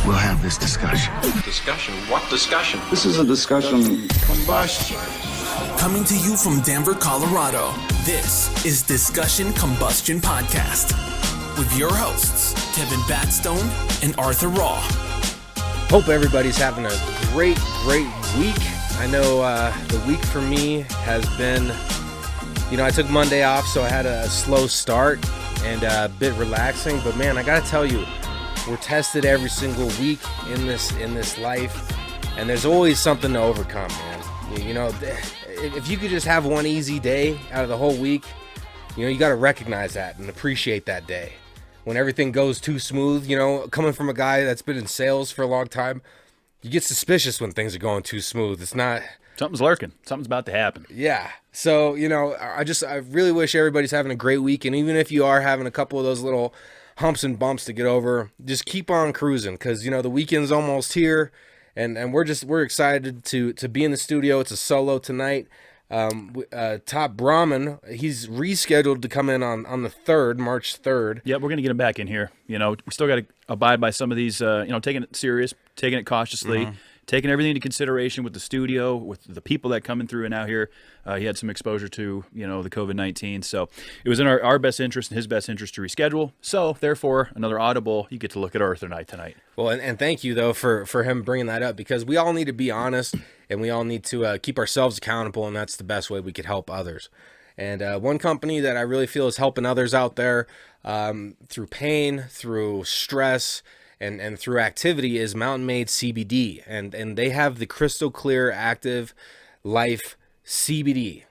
we'll have this discussion. Discussion? What discussion? This is a discussion. Combustion. Coming to you from Denver, Colorado, this is Discussion Combustion Podcast with your hosts, Kevin Batstone and Arthur Raw. Hope everybody's having a great week. I know the week for me has been, I took Monday off, so I had a slow start and a bit relaxing. But man, I gotta tell you, we're tested every single week in this life, and there's always something to overcome, man. If you could just have one easy day out of the whole week, you got to recognize that and appreciate that day. When everything goes too smooth, coming from a guy that's been in sales for a long time, you get suspicious when things are going too smooth. It's not... Something's lurking. Something's about to happen. Yeah. So, I really wish everybody's having a great week. And even if you are having a couple of those little humps and bumps to get over, just keep on cruising, because, the weekend's almost here. And we're excited to be in the studio. It's a solo tonight. Top Brahman, he's rescheduled to come in on the 3rd, March 3rd. Yeah, we're going to get him back in here. We still got to abide by some of these, taking it serious, taking it cautiously, taking everything into consideration with the studio, with the people that coming through and out here. He had some exposure to, the COVID-19. So it was in our best interest and his best interest to reschedule. So therefore, another audible, you get to look at Arthur and I tonight. Well, and thank you, though, for him bringing that up, because we all need to be honest and we all need to keep ourselves accountable, and that's the best way we could help others. And one company that I really feel is helping others out there through pain, through stress, and through activity is Mountain Made CBD. And they have the crystal clear active life CBD.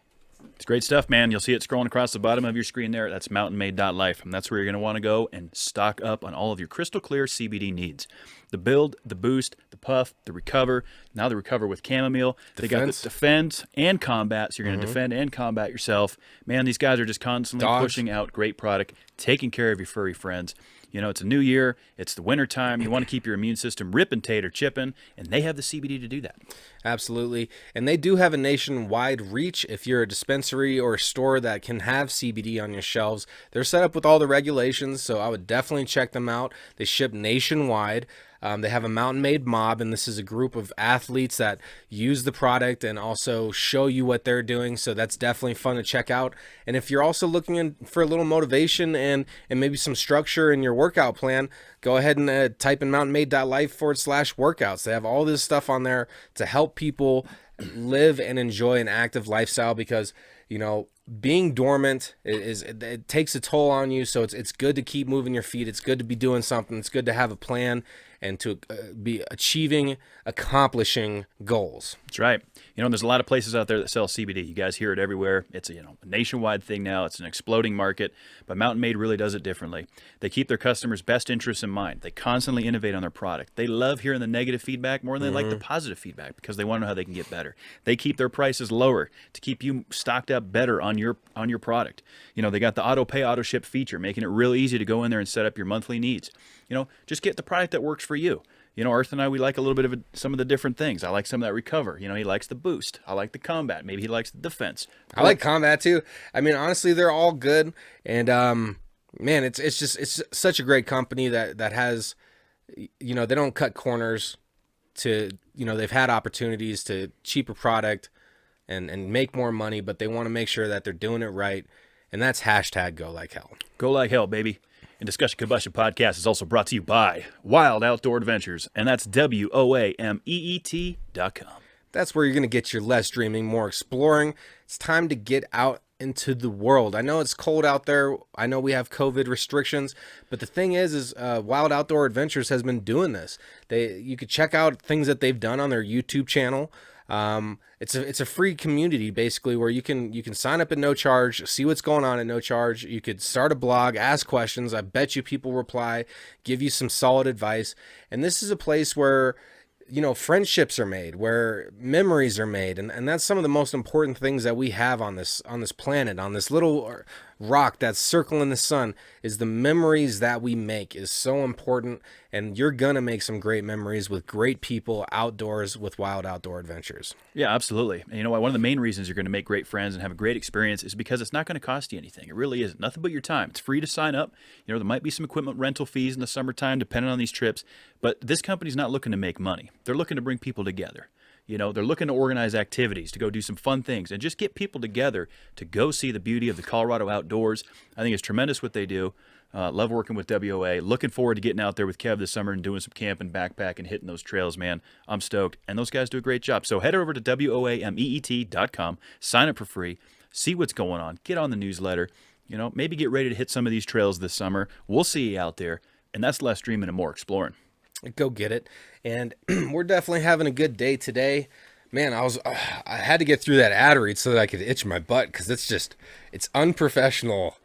It's great stuff, man. You'll see it scrolling across the bottom of your screen there. That's mountainmade.life, and that's where you're going to want to go and stock up on all of your crystal clear CBD needs. The build, the boost, the puff, the recover. Now the recover with chamomile. They got the defend and combat, so you're going to defend and combat yourself. Man, these guys are just constantly pushing out great product, taking care of your furry friends. It's a new year. It's the winter time. You want to keep your immune system ripping, tater, chipping, and they have the CBD to do that. Absolutely. And they do have a nationwide reach. If you're a dispensary or a store that can have CBD on your shelves, they're set up with all the regulations, so I would definitely check them out. They ship nationwide. They have a Mountain Made Mob, and this is a group of athletes that use the product and also show you what they're doing, so that's definitely fun to check out. And if you're also looking for a little motivation and maybe some structure in your workout plan, go ahead and type in mountainmade.life/workouts. They have all this stuff on there to help people live and enjoy an active lifestyle, because being dormant it takes a toll on you. So it's good to keep moving your feet. It's good to be doing something. It's good to have a plan and to be accomplishing goals. That's right. There's a lot of places out there that sell CBD. You guys hear it everywhere. It's a nationwide thing now. It's an exploding market, but Mountain Made really does it differently. They keep their customers' best interests in mind. They constantly innovate on their product. They love hearing the negative feedback more than they like the positive feedback, because they want to know how they can get better. They keep their prices lower to keep you stocked up better on your product. They got the auto pay, auto ship feature, making it real easy to go in there and set up your monthly needs. Just get the product that works for you. Arthur and I, we like a little bit of some of the different things. I like some of that recover. He likes the boost. I like the combat. Maybe he likes the defense. I like combat too. I mean, honestly, they're all good. And man, it's such a great company that has, they don't cut corners to, they've had opportunities to cheaper product and make more money, but they want to make sure that they're doing it right. And that's .#GoLikeHell. Go like hell, baby. And Discussion Combustion Podcast is also brought to you by Wild Outdoor Adventures, and that's WOAMEET.com. That's where you're going to get your less dreaming, more exploring. It's time to get out into the world. I know it's cold out there. I know we have COVID restrictions, but the thing is Wild Outdoor Adventures has been doing this. You could check out things that they've done on their YouTube channel. It's a free community basically, where you can sign up at no charge, see what's going on at no charge. You could start a blog, ask questions. I bet you people reply, give you some solid advice. And this is a place where, friendships are made, where memories are made. And that's some of the most important things that we have on this planet, on this little rock, that circle in the sun, is the memories that we make is so important. And you're going to make some great memories with great people outdoors with Wild Outdoor Adventures. Yeah, absolutely. And you know what? One of the main reasons you're going to make great friends and have a great experience is because it's not going to cost you anything. It really isn't. Nothing but your time. It's free to sign up. You know, there might be some equipment rental fees in the summertime depending on these trips, but this company's not looking to make money. They're looking to bring people together. You know, they're looking to organize activities, to go do some fun things, and just get people together to go see the beauty of the Colorado outdoors. I think it's tremendous what they do. Love working with WOA. Looking forward to getting out there with Kev this summer and doing some camping, backpacking, hitting those trails, man. I'm stoked. And those guys do a great job. So head over to WOAMEET.com, sign up for free, see what's going on, get on the newsletter, you know, maybe get ready to hit some of these trails this summer. We'll see you out there. And that's less dreaming and more exploring. Go get it. And we're definitely having a good day today. Man, I had to get through that ad read so that I could itch my butt, because it's unprofessional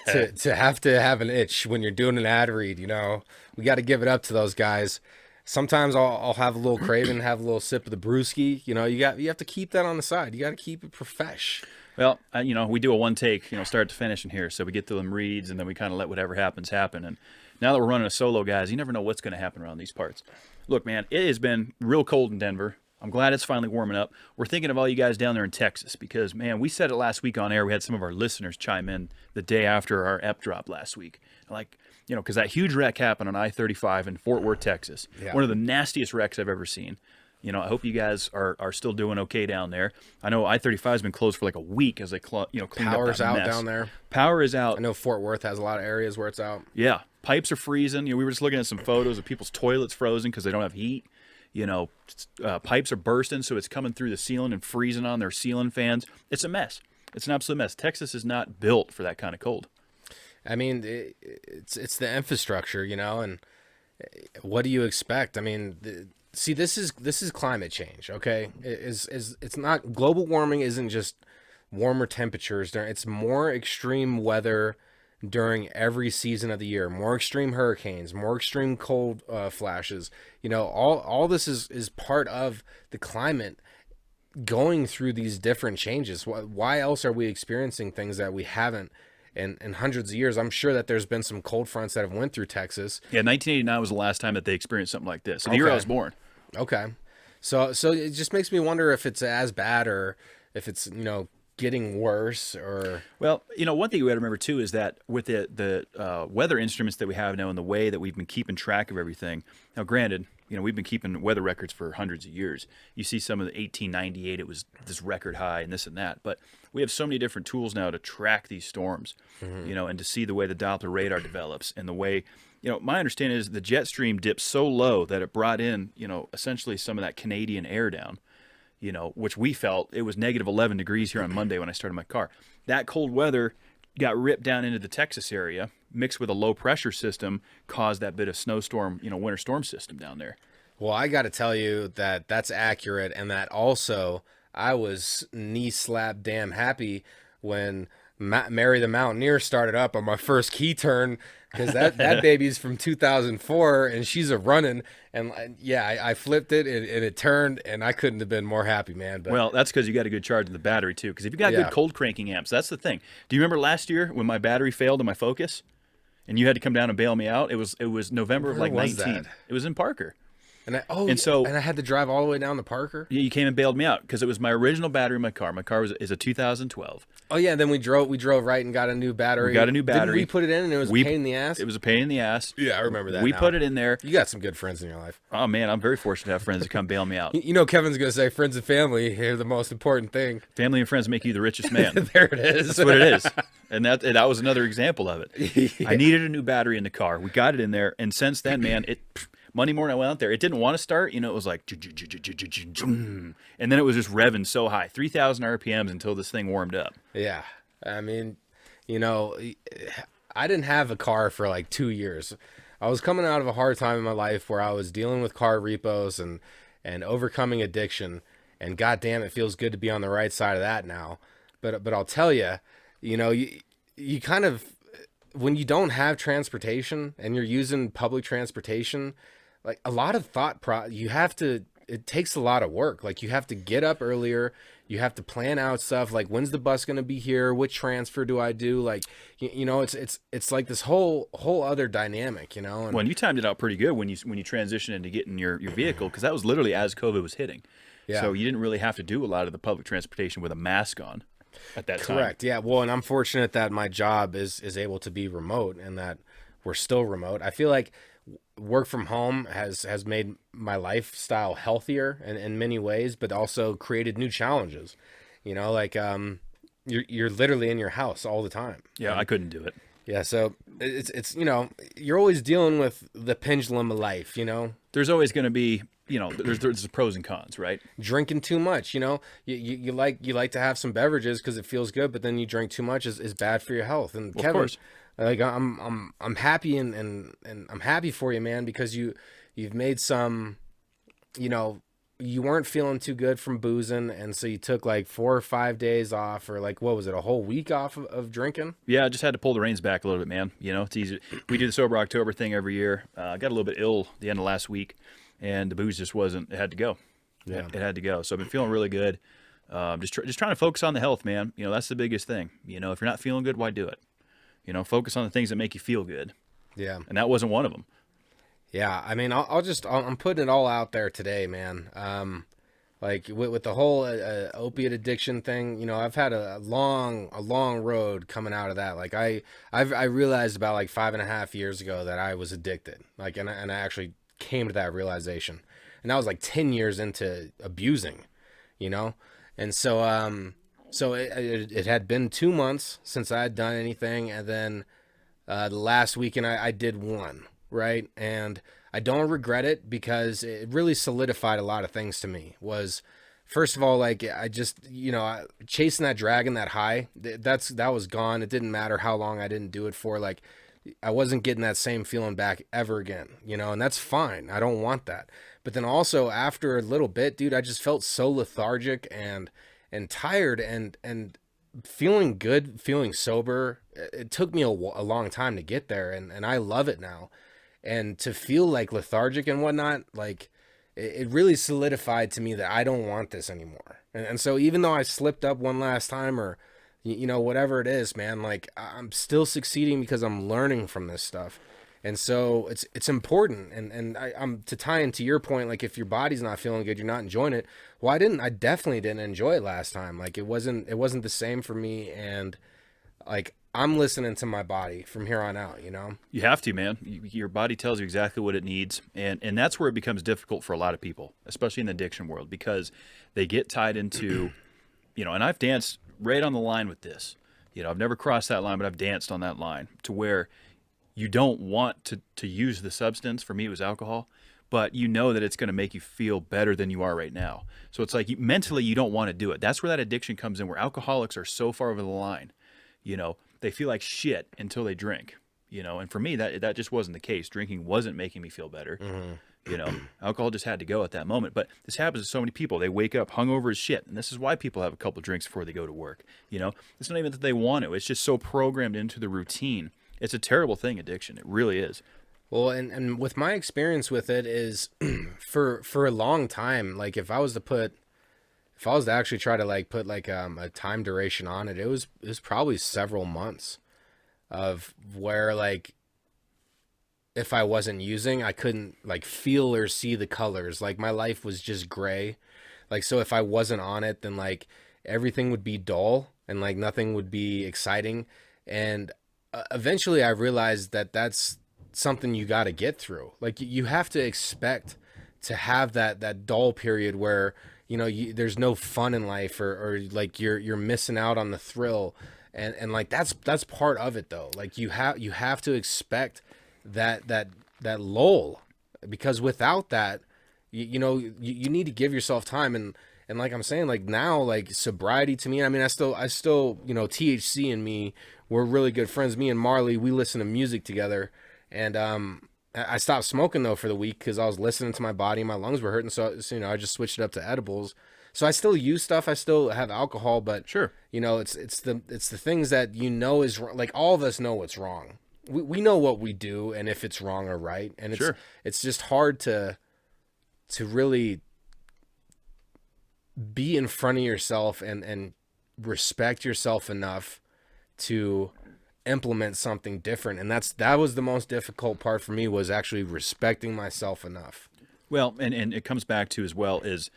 to have an itch when you're doing an ad read. You know, we got to give it up to those guys. Sometimes I'll have a little craving, have a little sip of the brewski. You know, you have to keep that on the side. You got to keep it profesh. Well, you know, we do a one take, you know, start to finish in here. So we get through them reads, and then we kind of let whatever happens happen. And now that we're running a solo, guys, you never know what's going to happen around these parts. Look, man, it has been real cold in Denver. I'm glad it's finally warming up. We're thinking of all you guys down there in Texas because, man, we said it last week on air. We had some of our listeners chime in the day after our ep drop last week. Like, you know, because that huge wreck happened on I-35 in Fort Worth, Texas. Yeah. One of the nastiest wrecks I've ever seen. You know, I hope you guys are still doing okay down there. I know I-35 has been closed for like a week as they cleaned up that Power's out mess. down there. Power is out. I know Fort Worth has a lot of areas where it's out. Yeah. Pipes are freezing. You know, we were just looking at some photos of people's toilets frozen because they don't have heat. You know, pipes are bursting, so it's coming through the ceiling and freezing on their ceiling fans. It's a mess. It's an absolute mess. Texas is not built for that kind of cold. I mean, it's the infrastructure, you know, and what do you expect? I mean, see, this is climate change, okay? It's not, global warming isn't just warmer temperatures. It's more extreme weather during every season of the year, more extreme hurricanes, more extreme cold flashes. You know, all this is part of the climate going through these different changes. Why else are we experiencing things that we haven't in hundreds of years? I'm sure that there's been some cold fronts that have went through Texas. Yeah, 1989 was the last time that they experienced something like this. So the year I was born. Okay. So it just makes me wonder if it's as bad or if it's, you know, getting worse or... Well, you know, one thing we got to remember too is that with the weather instruments that we have now and the way that we've been keeping track of everything. Now, granted, you know, we've been keeping weather records for hundreds of years. You see some of the 1898, it was this record high and this and that. But we have so many different tools now to track these storms, you know, and to see the way the Doppler radar develops and the way... You know, my understanding is the jet stream dipped so low that it brought in, you know, essentially some of that Canadian air down, you know, which we felt it was negative 11 degrees here on Monday when I started my car. That cold weather got ripped down into the Texas area, mixed with a low pressure system, caused that bit of snowstorm, you know, winter storm system down there. Well, I got to tell you that that's accurate, and that also I was knee slap damn happy when Mary the Mountaineer started up on my first key turn, because that baby's from 2004 and she's a running, and yeah, I flipped it and it turned, and I couldn't have been more happy, man. But, well, that's because you got a good charge of the battery too, because if you got good cold cranking amps, that's the thing. Do you remember last year when my battery failed in my Focus and you had to come down and bail me out? It was November of like 19. It was in Parker. And I had to drive all the way down to Parker. Yeah, you came and bailed me out because it was my original battery in my car. My car is a 2012. Oh yeah, and then we drove right and got a new battery. We got a new battery. Didn't we put it in and it was a pain in the ass? It was a pain in the ass. Yeah, I remember that. We put it in there. You got some good friends in your life. Oh man, I'm very fortunate to have friends that come bail me out. You know, Kevin's gonna say friends and family are the most important thing. Family and friends make you the richest man. There it is. That's what it is. And that was another example of it. Yeah. I needed a new battery in the car. We got it in there, and since then, man, Monday morning I went out there. It didn't want to start. You know, it was like, and then it was just revving so high, 3,000 RPMs until this thing warmed up. Yeah. I mean, you know, I didn't have a car for like 2 years. I was coming out of a hard time in my life where I was dealing with car repos and overcoming addiction. And goddamn, it feels good to be on the right side of that now. But I'll tell you, you know, you kind of, when you don't have transportation and you're using public transportation, like a lot of you have to it takes a lot of work. Like you have to get up earlier, you have to plan out stuff like when's the bus going to be here, what transfer do I do, like you know, it's like this whole other dynamic, you know. And Well, and you timed it out pretty good when you transitioned into getting your vehicle, because that was literally as COVID was hitting. Yeah. So you didn't really have to do a lot of the public transportation with a mask on at that time. Correct. Yeah. Well, and I'm fortunate that my job is able to be remote and that we're still remote. I feel like work from home has made my lifestyle healthier in many ways, but also created new challenges. You know, like you're literally in your house all the time. Yeah, I couldn't do it. Yeah. So it's you know, you're always dealing with the pendulum of life. You know, There's always going to be, you know, there's pros and cons, right? drinking too much, you know, you like to have some beverages because it feels good, but then you drink too much is bad for your health. And Well, of Kevin, course. like I'm happy and I'm happy for you, man, because you've made some, you know, you weren't feeling too good from boozing, and so you took like 4 or 5 days off, or like what was it, a whole week off of drinking? Yeah, I just had to pull the reins back a little bit, man. You know, it's easy. We do the Sober October thing every year. I got a little bit ill the end of last week, and the booze just wasn't. It had to go. Yeah. It had to go. So I've been feeling really good. Just trying to focus on the health, man. You know, that's the biggest thing. You know, if you're not feeling good, why do it? You know, focus on the things that make you feel good, Yeah. and that wasn't one of them. Yeah, I mean, I'm putting it all out there today, man. Like with the whole opiate addiction thing, you know, I've had a long road coming out of that. Like I realized about like 5.5 years ago that I was addicted. Like, and I actually came to that realization, and that was like 10 years into abusing, you know. And so so it had been 2 months since I had done anything, and then the last weekend I did one. Right. And I don't regret it because it really solidified a lot of things to me. Was, first of all, like I just, you know, chasing that dragon, that high, that was gone. It didn't matter how long I didn't do it for. Like I wasn't getting that same feeling back ever again, you know, and that's fine. I don't want that. But then also after a little bit, dude, I just felt so lethargic and tired and feeling good, feeling sober. It took me a long time to get there, and I love it now. And to feel like lethargic and whatnot, like it really solidified to me that I don't want this anymore. And so even though I slipped up one last time, or, you know, whatever it is, man, like I'm still succeeding because I'm learning from this stuff. And so it's important. And I'm to tie into your point, like if your body's not feeling good, you're not enjoying it. Well, I definitely didn't enjoy it last time. Like it wasn't the same for me. And like, I'm listening to my body from here on out, you know? You have to, man. Your body tells you exactly what it needs. And that's where it becomes difficult for a lot of people, especially in the addiction world, because they get tied into, you know, and I've danced right on the line with this. You know, I've never crossed that line, but I've danced on that line to where you don't want to use the substance. For me, it was alcohol, but you know that it's going to make you feel better than you are right now. So it's like mentally you don't want to do it. That's where that addiction comes in, where alcoholics are so far over the line, you know, they feel like shit until they drink, you know. And for me, that just wasn't the case. Drinking wasn't making me feel better. You know, alcohol just had to go at that moment. But this happens to so many people. They wake up hungover as shit. And this is why people have a couple drinks before they go to work. You know, it's not even that they want to. It's just so programmed into the routine. It's a terrible thing, addiction. It really is. Well, and with my experience with it is for a long time, like if I was to actually try to like put like a time duration on it, it was probably several months of where like if I wasn't using, I couldn't like feel or see the colors. Like my life was just gray. Like, so if I wasn't on it, then like everything would be dull and like nothing would be exciting. And eventually I realized that that's something you got to get through. Like you have to expect to have that dull period where, you know, there's no fun in life, or like you're missing out on the thrill. And like that's part of it though. Like you have to expect that lull, because without that, you know, you need to give yourself time. And like I'm saying, like now, like sobriety to me, I mean, I still, you know, THC and me, we're really good friends. Me and Marley, we listen to music together. And I stopped smoking though for the week because I was listening to my body. My lungs were hurting, so you know, I just switched it up to edibles. So I still use stuff. I still have alcohol, but Sure, you know, it's the things that you know is like all of us know what's wrong. We know what we do and if it's wrong or right. And it's Sure. it's just hard to really be in front of yourself and respect yourself enough to implement something different. And that was the most difficult part for me, was actually respecting myself enough. Well, and it comes back to as well is,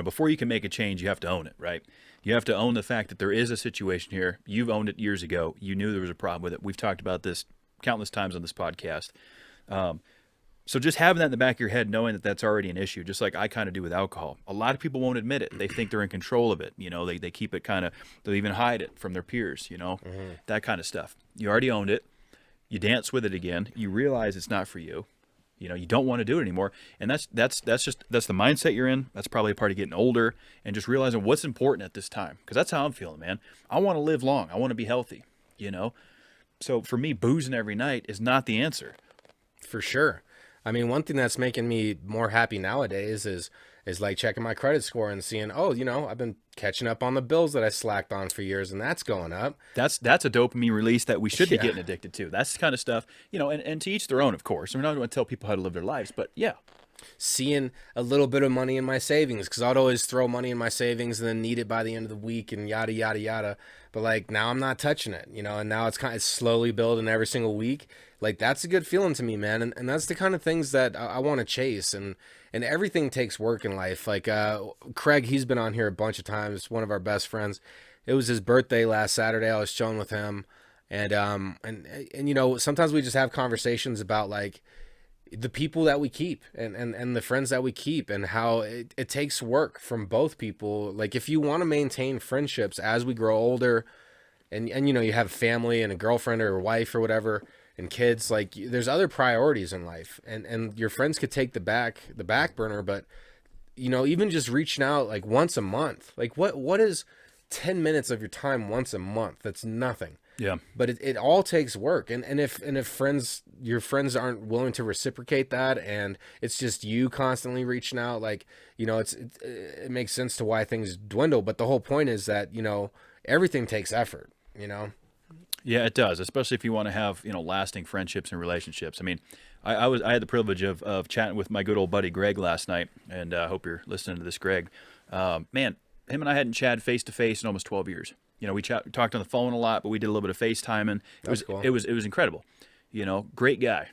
before you can make a change, you have to own it, right? You have to own the fact that there is a situation here. You've owned it years ago. You knew there was a problem with it. We've talked about this countless times on this podcast. So just having that in the back of your head, knowing that that's already an issue, just like I kind of do with alcohol. A lot of people won't admit it. They think they're in control of it. They keep it they'll even hide it from their peers, that kind of stuff. You already owned it. You dance with it again. You realize it's not for you. You don't want to do it anymore. And that's the mindset you're in. That's probably a part of getting older and just realizing what's important at this time. Because that's how I'm feeling, man. I want to live long. I want to be healthy, So for me, boozing every night is not the answer. For sure. I mean, one thing that's making me more happy nowadays is like checking my credit score and seeing, I've been catching up on the bills that I slacked on for years, and that's going up. That's a dopamine release that we should be getting addicted to. That's the kind of stuff, and to each their own, of course. We're not going to tell people how to live their lives, but yeah. Seeing a little bit of money in my savings, because I'd always throw money in my savings and then need it by the end of the week and yada, yada, yada. But like now I'm not touching it, and now it's kind of slowly building every single week. Like that's a good feeling to me, man. And that's the kind of things that I want to chase. And everything takes work in life. Like Craig, he's been on here a bunch of times, one of our best friends. It was his birthday last Saturday. I was chilling with him. And sometimes we just have conversations about like the people that we keep and the friends that we keep, and how it takes work from both people. Like if you want to maintain friendships as we grow older and you have a family and a girlfriend or a wife or whatever and kids, like there's other priorities in life, and your friends could take the back burner, but even just reaching out like once a month, like what is 10 minutes of your time once a month? That's nothing. Yeah. But it all takes work. And if your friends aren't willing to reciprocate that, and it's just you constantly reaching out, like, it makes sense to why things dwindle. But the whole point is that, everything takes effort, Yeah, it does, especially if you want to have, lasting friendships and relationships. I mean, I had the privilege of chatting with my good old buddy Greg last night, and I hope you're listening to this, Greg. Man, him and I hadn't chatted face to face in almost 12 years. We talked on the phone a lot, but we did a little bit of FaceTiming. Cool. It was incredible. Great guy.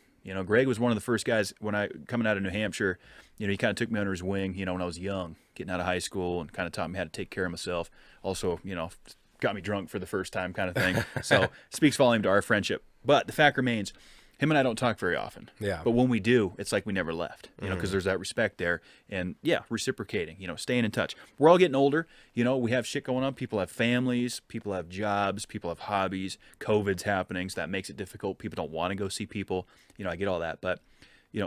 Greg was one of the first guys when coming out of New Hampshire. He kind of took me under his wing. When I was young, getting out of high school, and kind of taught me how to take care of myself. Also, got me drunk for the first time, kind of thing. So it speaks volume to our friendship. But the fact remains, him and I don't talk very often. Yeah. But when we do, it's like we never left, because there's that respect there, and reciprocating, staying in touch. We're all getting older, we have shit going on. People have families, people have jobs, people have hobbies. COVID's happening, so that makes it difficult. People don't want to go see people. I get all that, but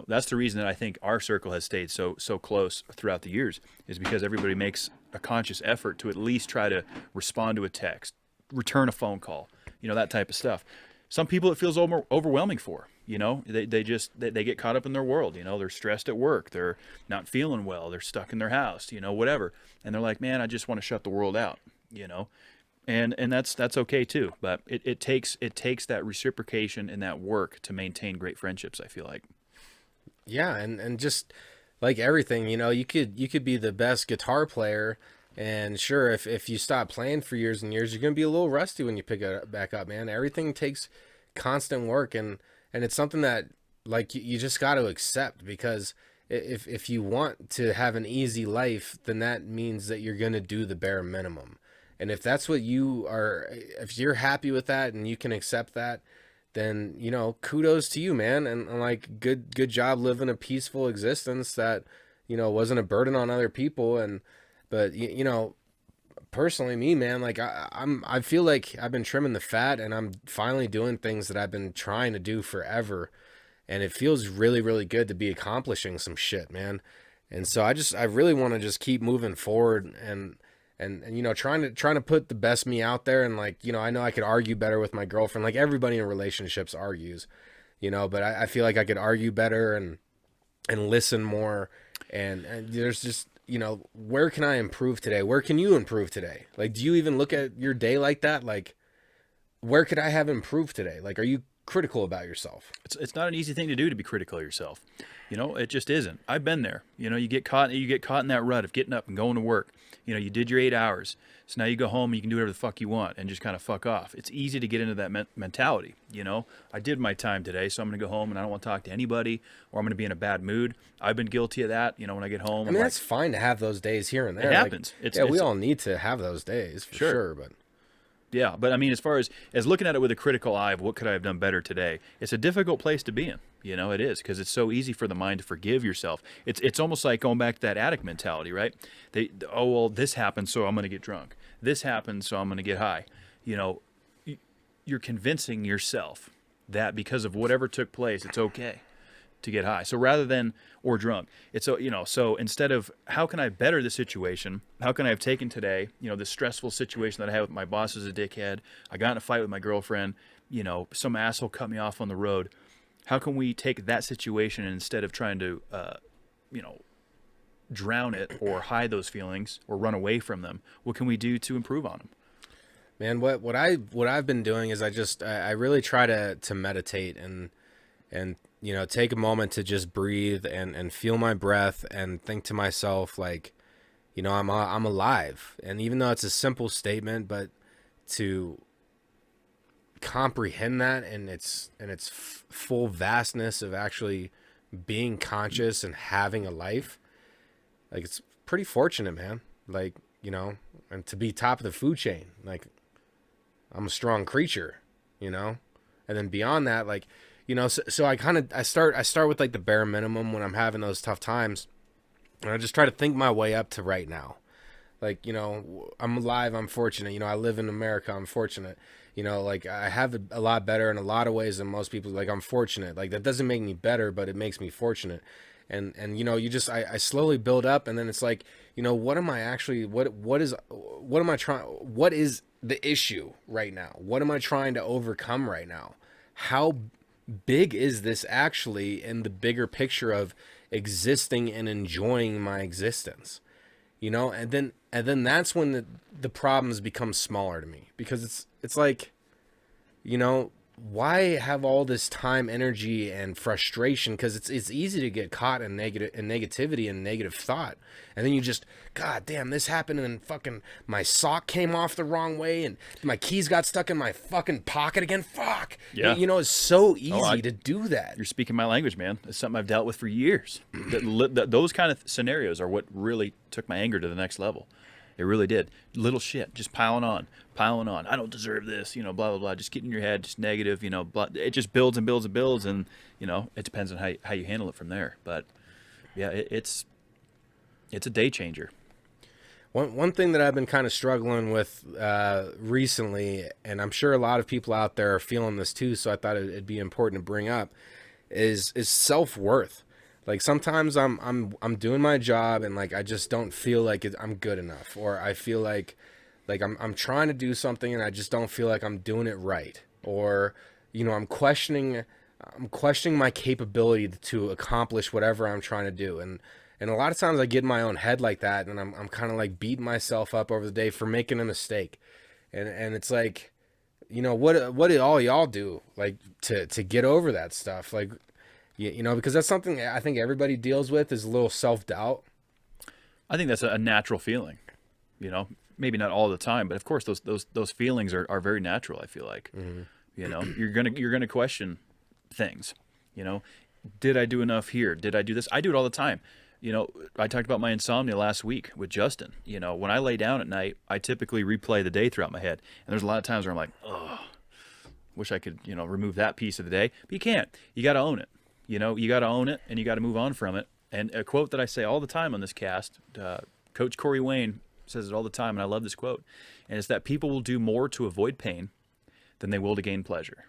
that's the reason that I think our circle has stayed so close throughout the years, is because everybody makes a conscious effort to at least try to respond to a text, return a phone call, that type of stuff. Some people it feels overwhelming for, they get caught up in their world, they're stressed at work, they're not feeling well, they're stuck in their house, whatever. And they're like, man, I just want to shut the world out, and that's okay too. But it takes that reciprocation and that work to maintain great friendships, I feel like. Yeah. And just like everything, you could be the best guitar player, and sure, if you stop playing for years and years, you're going to be a little rusty when you pick it back up, man. Everything takes constant work, and it's something that like you just got to accept, because if you want to have an easy life, then that means that you're going to do the bare minimum. And if that's what if you're happy with that and you can accept that, then, kudos to you, man. And like good job living a peaceful existence that, wasn't a burden on other people. But personally, me, man, like I feel like I've been trimming the fat, and I'm finally doing things that I've been trying to do forever. And it feels really, really good to be accomplishing some shit, man. And so I really want to just keep moving forward and trying to put the best me out there. And like, I know I could argue better with my girlfriend. Like everybody in relationships argues, but I feel like I could argue better and listen more. And there's just, where can I improve today? Where can you improve today? Like, do you even look at your day like that? Like, where could I have improved today? Like, are you critical about yourself. It's not an easy thing to do, to be critical of yourself. It just isn't. I've been there. You get caught in that rut of getting up and going to work. You did your 8 hours. So now you go home and you can do whatever the fuck you want and just kind of fuck off. It's easy to get into that mentality. I did my time today, so I'm going to go home and I don't want to talk to anybody, or I'm going to be in a bad mood. I've been guilty of that. When I get home, That's fine to have those days here and there. It happens. We all need to have those days for sure. But yeah, but as far as looking at it with a critical eye of what could I have done better today, it's a difficult place to be in. It is, because it's so easy for the mind to forgive yourself. It's almost like going back to that addict mentality, right? This happened, so I'm going to get drunk. This happened, so I'm going to get high. You're convincing yourself that because of whatever took place, it's okay to get high. So rather than, or drunk, so instead of how can I better the situation? How can I have taken today, this stressful situation that I had with my boss as a dickhead? I got in a fight with my girlfriend, some asshole cut me off on the road. How can we take that situation, and instead of trying to, drown it or hide those feelings or run away from them, what can we do to improve on them? Man, what I've been doing is I really try to meditate and take a moment to just breathe and feel my breath and think to myself, like, I'm alive. And even though it's a simple statement, but to comprehend that and its full vastness of actually being conscious and having a life, like, it's pretty fortunate, man. Like, and to be top of the food chain, like, I'm a strong creature, and then beyond that, like, so I start with like the bare minimum when I'm having those tough times, and I just try to think my way up to right now. Like, I'm alive, I'm fortunate, I live in America, I'm fortunate, like, I have a lot better in a lot of ways than most people. Like, I'm fortunate. Like, that doesn't make me better, but it makes me fortunate. And I slowly build up, and then it's like, what am I actually, what is the issue right now? What am I trying to overcome right now? How big is this actually in the bigger picture of existing and enjoying my existence? And then that's when the problems become smaller to me, because it's like, why have all this time, energy, and frustration? Because it's easy to get caught in negativity and negative thought, and then you just, God damn, this happened, and fucking my sock came off the wrong way, and my keys got stuck in my fucking pocket again. Fuck. Yeah. It's so easy to do that. You're speaking my language, man. It's something I've dealt with for years. Those kind of scenarios are what really took my anger to the next level. It really did. Little shit, just piling on. I don't deserve this, blah, blah, blah. Just getting in your head, just negative, blah. It just builds and builds and builds, and, it depends on how you handle it from there. But, yeah, it's a day changer. One thing that I've been kind of struggling with recently, and I'm sure a lot of people out there are feeling this too, so I thought it'd be important to bring up, is self-worth. Like, sometimes I'm doing my job, and like I just don't feel like I'm good enough, or I feel like I'm trying to do something and I just don't feel like I'm doing it right, or I'm questioning my capability to accomplish whatever I'm trying to do, and a lot of times I get in my own head like that, and I'm kind of like beating myself up over the day for making a mistake, and it's like, what did all y'all do, like, to get over that stuff, like. Because that's something I think everybody deals with, is a little self-doubt. I think that's a natural feeling, maybe not all the time, but of course those feelings are very natural. I feel like, you're gonna question things. Did I do enough here? Did I do this? I do it all the time. I talked about my insomnia last week with Justin. When I lay down at night, I typically replay the day throughout my head, and there's a lot of times where I'm like, oh, wish I could remove that piece of the day, but you can't. You got to own it. You got to own it, and you got to move on from it. And a quote that I say all the time on this cast, Coach Corey Wayne says it all the time, and I love this quote. And it's that people will do more to avoid pain than they will to gain pleasure,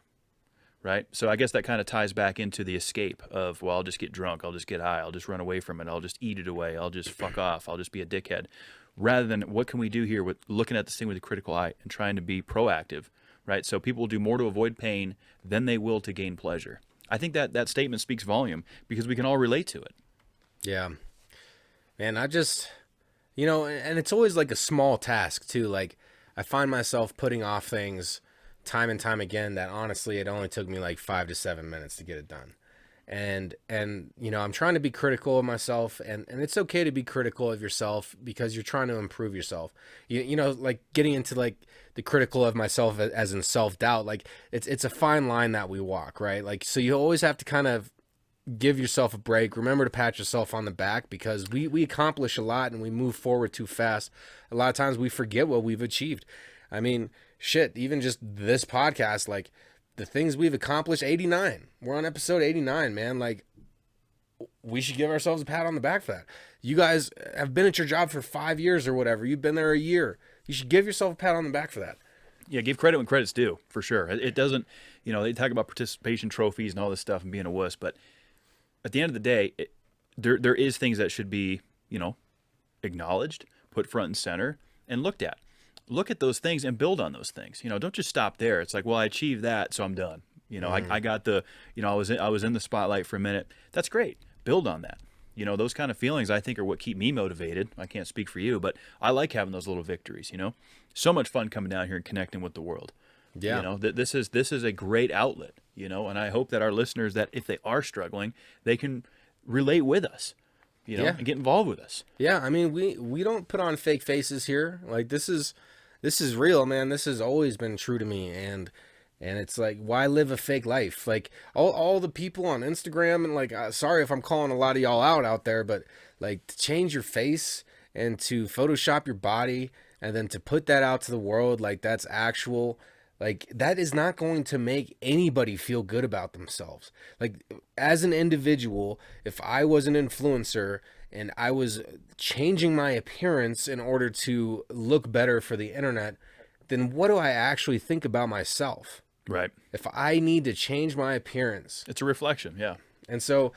right? So I guess that kind of ties back into the escape of, well, I'll just get drunk, I'll just get high, I'll just run away from it, I'll just eat it away, I'll just fuck off, I'll just be a dickhead. Rather than what can we do here with looking at this thing with a critical eye and trying to be proactive, right? So people will do more to avoid pain than they will to gain pleasure. I think that statement speaks volume, because we can all relate to it. Yeah. Man, I just, and it's always like a small task too. Like, I find myself putting off things time and time again that honestly, it only took me like 5 to 7 minutes to get it done. And you know, I'm trying to be critical of myself, and it's okay to be critical of yourself because you're trying to improve yourself. You know, like getting into like the critical of myself as in self-doubt, like it's a fine line that we walk, right? Like, so you always have to kind of give yourself a break. Remember to pat yourself on the back, because we accomplish a lot and we move forward too fast. A lot of times we forget what we've achieved. I mean, shit, even just this podcast, like the things we've accomplished, 89. We're on episode 89, man. Like, we should give ourselves a pat on the back for that. You guys have been at your job for 5 years or whatever. You've been there a year. You should give yourself a pat on the back for that. Yeah, give credit when credit's due, for sure. It doesn't, you know, they talk about participation trophies and all this stuff and being a wuss, but at the end of the day, there is things that should be, you know, acknowledged, put front and center, and looked at. Look at those things and build on those things. You know, don't just stop there. It's like, well, I achieved that, so I'm done. You know, I got the, you know, I was in the spotlight for a minute. That's great. Build on that. You know, those kind of feelings, I think, are what keep me motivated. I can't speak for you, but I like having those little victories, you know. So much fun coming down here and connecting with the world. Yeah. You know, this is a great outlet, you know, and I hope that our listeners, that if they are struggling, they can relate with us, you know, and get involved with us. Yeah, I mean, we don't put on fake faces here. Like, this is real, man. This has always been true to me, and it's like, why live a fake life? Like, all the people on Instagram, and like, sorry if I'm calling a lot of y'all out there, but like, to change your face and to Photoshop your body and then to put that out to the world, like, that's actual, like, that is not going to make anybody feel good about themselves. Like, as an individual, if I was an influencer and I was changing my appearance in order to look better for the internet, then what do I actually think about myself? Right. If I need to change my appearance. It's a reflection, yeah. And so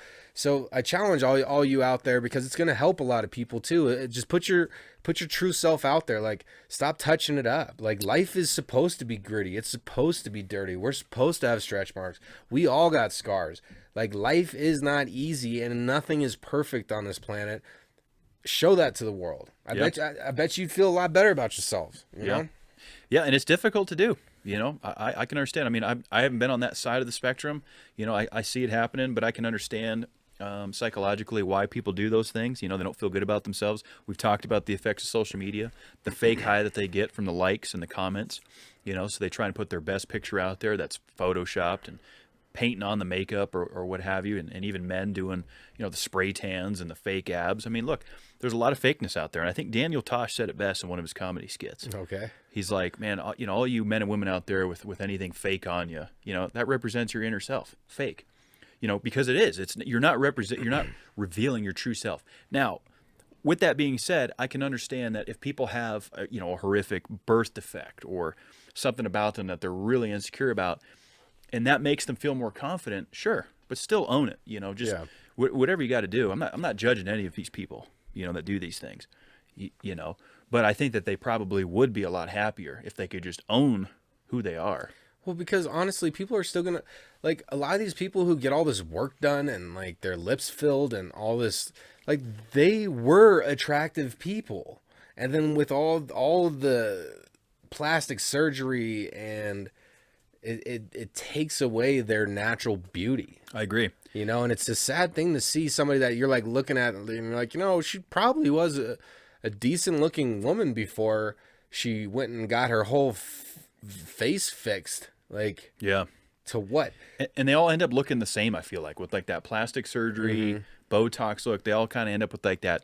I challenge all you out there, because it's going to help a lot of people too. Just put your true self out there. Like, stop touching it up. Like, life is supposed to be gritty. It's supposed to be dirty. We're supposed to have stretch marks. We all got scars. Like, life is not easy and nothing is perfect on this planet. Show that to the world. I bet you'd feel a lot better about yourselves. You know? Yeah, and it's difficult to do. You know, I can understand. I mean, I haven't been on that side of the spectrum. You know, I see it happening, but I can understand psychologically why people do those things. You know, they don't feel good about themselves. We've talked about the effects of social media, the fake high that they get from the likes and the comments. You know, so they try and put their best picture out there that's photoshopped and painting on the makeup or what have you, and even men doing, you know, the spray tans and the fake abs. I mean, look, there's a lot of fakeness out there, and I think Daniel Tosh said it best in one of his comedy skits. Okay. He's like, man, you know, all you men and women out there with anything fake on you, you know, that represents your inner self. Fake. You know, because it is. You're not revealing your true self. Now, with that being said, I can understand that if people have you know, a horrific birth defect or something about them that they're really insecure about, and that makes them feel more confident, sure, but still own it. You know, just whatever you got to do. I'm not judging any of these people, you know, that do these things, you know, but I think that they probably would be a lot happier if they could just own who they are. Well, because honestly, people are still gonna, like, a lot of these people who get all this work done and like their lips filled and all this, like, they were attractive people, and then with all of the plastic surgery, and it takes away their natural beauty. I agree. You know, and it's a sad thing to see somebody that you're like looking at and you're like, you know, she probably was a decent looking woman before she went and got her whole face fixed. Like, yeah, to what? And they all end up looking the same, I feel like, with like that plastic surgery, Botox look. They all kind of end up with like that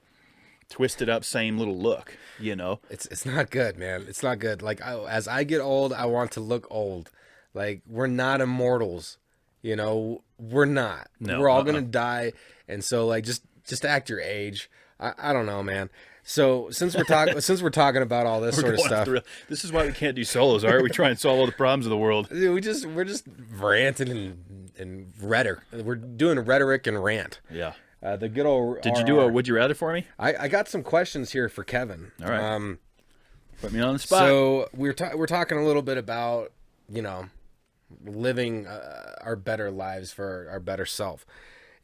twisted up same little look, you know. It's not good, man. It's not good. Like, as I get old, I want to look old. Like, we're not immortals, you know. We're not. No, we're all gonna die, and so like just act your age. I don't know, man. So since we're talking about all this sort of stuff, this is why we can't do solos. All right, we try and solve all the problems of the world. Dude, we're just ranting and rhetoric. We're doing rhetoric and rant. Yeah. The good old. Did you do a would you rather for me? I got some questions here for Kevin. All right. Put me on the spot. So we're talking a little bit about, you know, living our better lives for our better self.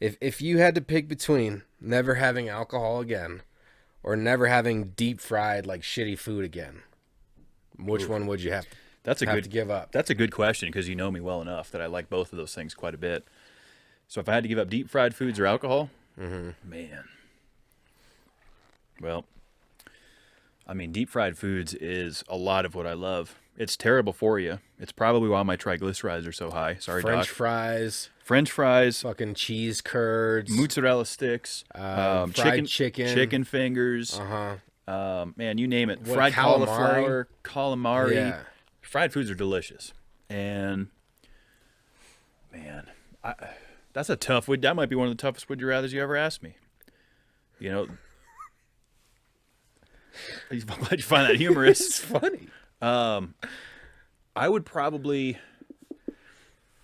If you had to pick between never having alcohol again or never having deep fried like shitty food again, which one would you have? That's a have good to give up? That's a good question because you know me well enough that I like both of those things quite a bit. So if I had to give up deep fried foods or alcohol, man. Well, I mean, deep fried foods is a lot of what I love. It's terrible for you. It's probably why my triglycerides are so high. Sorry, French Doc. fries, French fries, fucking cheese curds, mozzarella sticks, fried chicken, chicken fingers. Man, you name it. Fried cauliflower, calamari. Yeah. Fried foods are delicious. And, man, that's a tough would. That might be one of the toughest would you rather's you ever asked me. You know, I'm glad you find that humorous. It's funny. I would probably,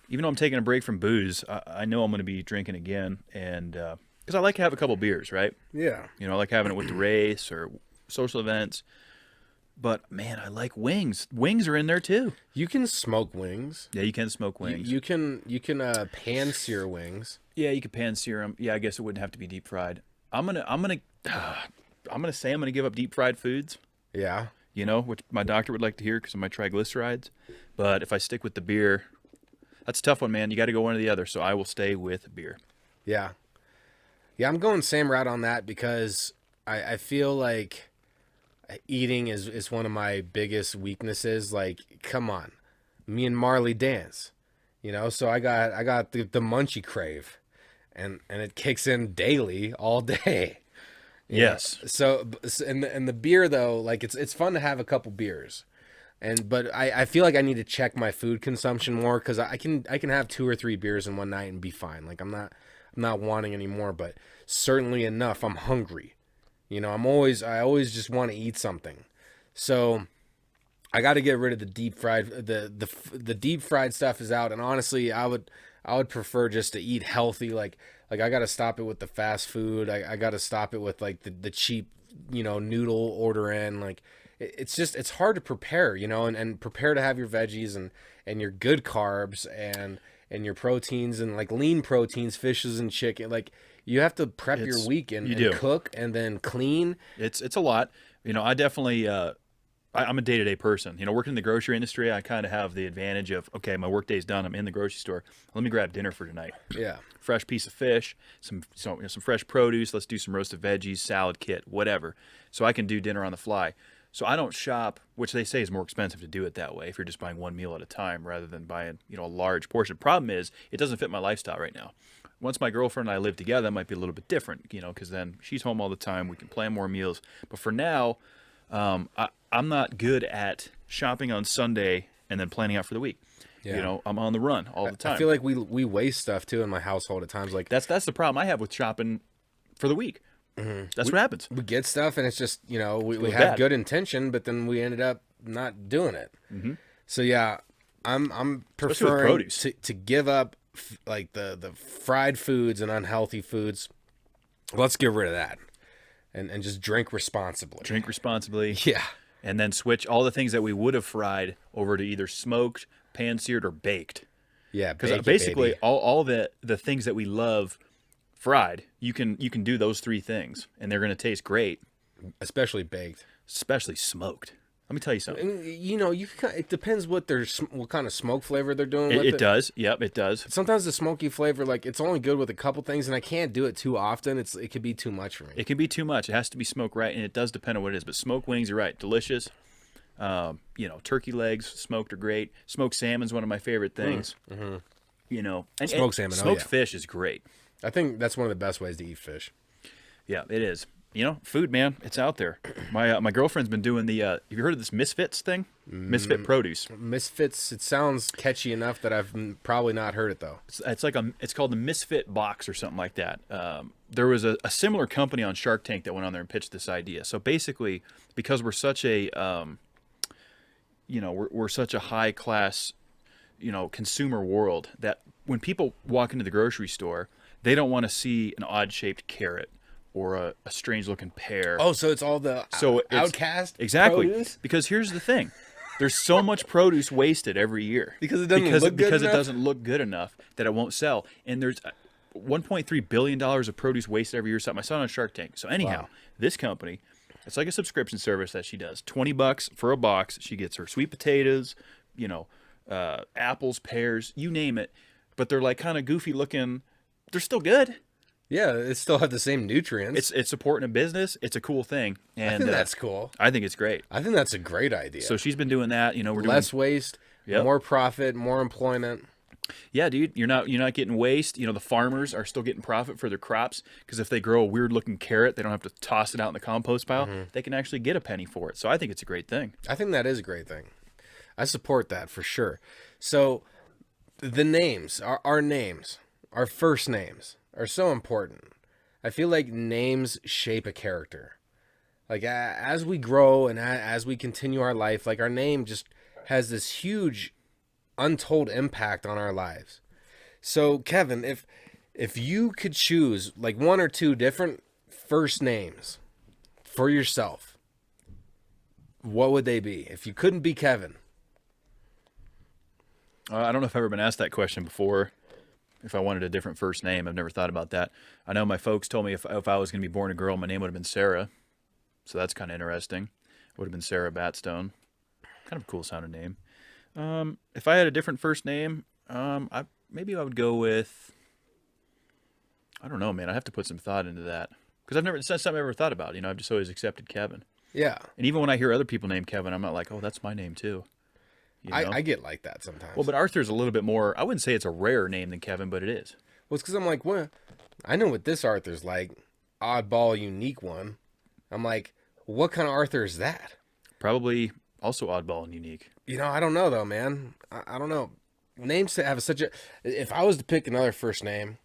even though I'm taking a break from booze, I know I'm going to be drinking again, and because I like to have a couple beers, right? Yeah. You know, I like having it with the race or social events. But man, I like wings. Wings are in there too. You can smoke wings. Yeah, you can smoke wings. You can pan sear wings. Yeah, you can pan sear them. Yeah, I guess it wouldn't have to be deep fried. I'm gonna say I'm gonna give up deep fried foods. Yeah. You know, which my doctor would like to hear because of my triglycerides. But if I stick with the beer, that's a tough one, man. You got to go one or the other. So I will stay with beer. Yeah. Yeah, I'm going same route on that because I feel like eating is one of my biggest weaknesses. Like, come on, me and Marley dance, you know. So I got the munchie crave, and it kicks in daily, all day. Yes. Yeah. So and the beer though, like it's fun to have a couple beers, but I feel like I need to check my food consumption more because I can have 2 or 3 beers in one night and be fine. Like I'm not wanting any more, but certainly enough. I'm hungry. You know, I always just want to eat something. So I got to get rid of the deep fried. The deep fried stuff is out, and honestly, I would prefer just to eat healthy. Like I got to stop it with the fast food. I got to stop it with like the cheap, you know, noodle order in. Like it's hard to prepare, you know, and prepare to have your veggies and your good carbs and your proteins and like lean proteins, fishes and chicken. Like you have to prep your week and cook and then clean. It's a lot. You know, I definitely I'm a day-to-day person. You know, working in the grocery industry, I kind of have the advantage of, okay, my work day's done. I'm in the grocery store. Let me grab dinner for tonight. Yeah. Fresh piece of fish, some fresh produce. Let's do some roasted veggies, salad kit, whatever. So I can do dinner on the fly. So I don't shop, which they say is more expensive to do it that way if you're just buying one meal at a time rather than buying, you know, a large portion. Problem is, it doesn't fit my lifestyle right now. Once my girlfriend and I live together, it might be a little bit different, you know, because then she's home all the time. We can plan more meals. But for now, I'm not good at shopping on Sunday and then planning out for the week. Yeah. You know, I'm on the run all the time. I feel like we waste stuff too in my household at times. Like that's the problem I have with shopping for the week. Mm-hmm. That's what happens. We get stuff and it's just, you know, we have good intention, but then we ended up not doing it. Mm-hmm. So yeah, I'm preferring to give up like the fried foods and unhealthy foods. Let's get rid of that and just drink responsibly. Drink responsibly. Yeah. And then switch all the things that we would have fried over to either smoked, pan-seared, or baked. Yeah, because basically all the things that we love fried, you can do those 3 things, and they're going to taste great. Especially baked. Especially smoked. Let me tell you something. And, you know, it depends what kind of smoke flavor they're doing with it. It does. Yep, it does. Sometimes the smoky flavor, like, it's only good with a couple things, and I can't do it too often. It could be too much for me. It can be too much. It has to be smoked right, and it does depend on what it is. But smoked wings, you're right, delicious. You know, turkey legs, smoked are great. Smoked salmon's one of my favorite things. Mm-hmm. You know, and smoked salmon. Smoked fish is great. I think that's one of the best ways to eat fish. Yeah, it is. You know, food, man, it's out there. My girlfriend's been doing the. Have you heard of this Misfits thing? Misfit produce. Misfits. It sounds catchy enough that I've probably not heard it though. It's called the Misfit Box or something like that. There was a similar company on Shark Tank that went on there and pitched this idea. So basically, because we're such a, you know, we're such a high class, you know, consumer world that when people walk into the grocery store, they don't want to see an odd shaped carrot or a strange looking pear. Oh, so it's all the outcast exactly produce? Because here's the thing. There's so much produce wasted every year. Because it doesn't look good enough that it won't sell. And there's $1.3 billion of produce wasted every year. Something I saw it on Shark Tank. So anyhow, This company, it's like a subscription service that she does. $20 for a box. She gets her sweet potatoes, apples, pears, you name it, but they're like kind of goofy looking. They're still good. Yeah, it still have the same nutrients. It's supporting a business. It's a cool thing. And I think that's cool. I think it's great. I think that's a great idea. So she's been doing that. We're doing less waste, Yep. more profit, more employment. Yeah, dude, you're not getting waste. The farmers are still getting profit for their crops because if they grow a weird looking carrot, they don't have to toss it out in the compost pile. They can actually get a penny for it. So I think it's a great thing. I think that is a great thing. I support that for sure. So the names, our names, our first names are so important. I feel like names shape a character. Like as we grow and as we continue our life, like our name just has this huge untold impact on our lives. So Kevin, if you could choose like one or two different first names for yourself, what would they be? If you couldn't be Kevin. I don't know if I've ever been asked that question before. If I wanted a different first name, I've never thought about that. I know my folks told me if I was going to be born a girl, my name would have been Sarah. So that's kind of interesting. Would have been Sarah Batstone. Kind of a cool sounding name. If I had a different first name, maybe I would go with, I don't know, man. I have to put some thought into that because it's not something I've ever thought about. I've just always accepted Kevin. Yeah. And even when I hear other people name Kevin, I'm not like, oh, that's my name too. I get like that sometimes. Well, but Arthur's a little bit more, I wouldn't say it's a rarer name than Kevin, but it is. Well, it's because I'm like, what? I know what this Arthur's like. Oddball, unique one. I'm like, what kind of Arthur is that? Probably also oddball and unique. I don't know though, man. I don't know. Names that have such a. If I was to pick another first name,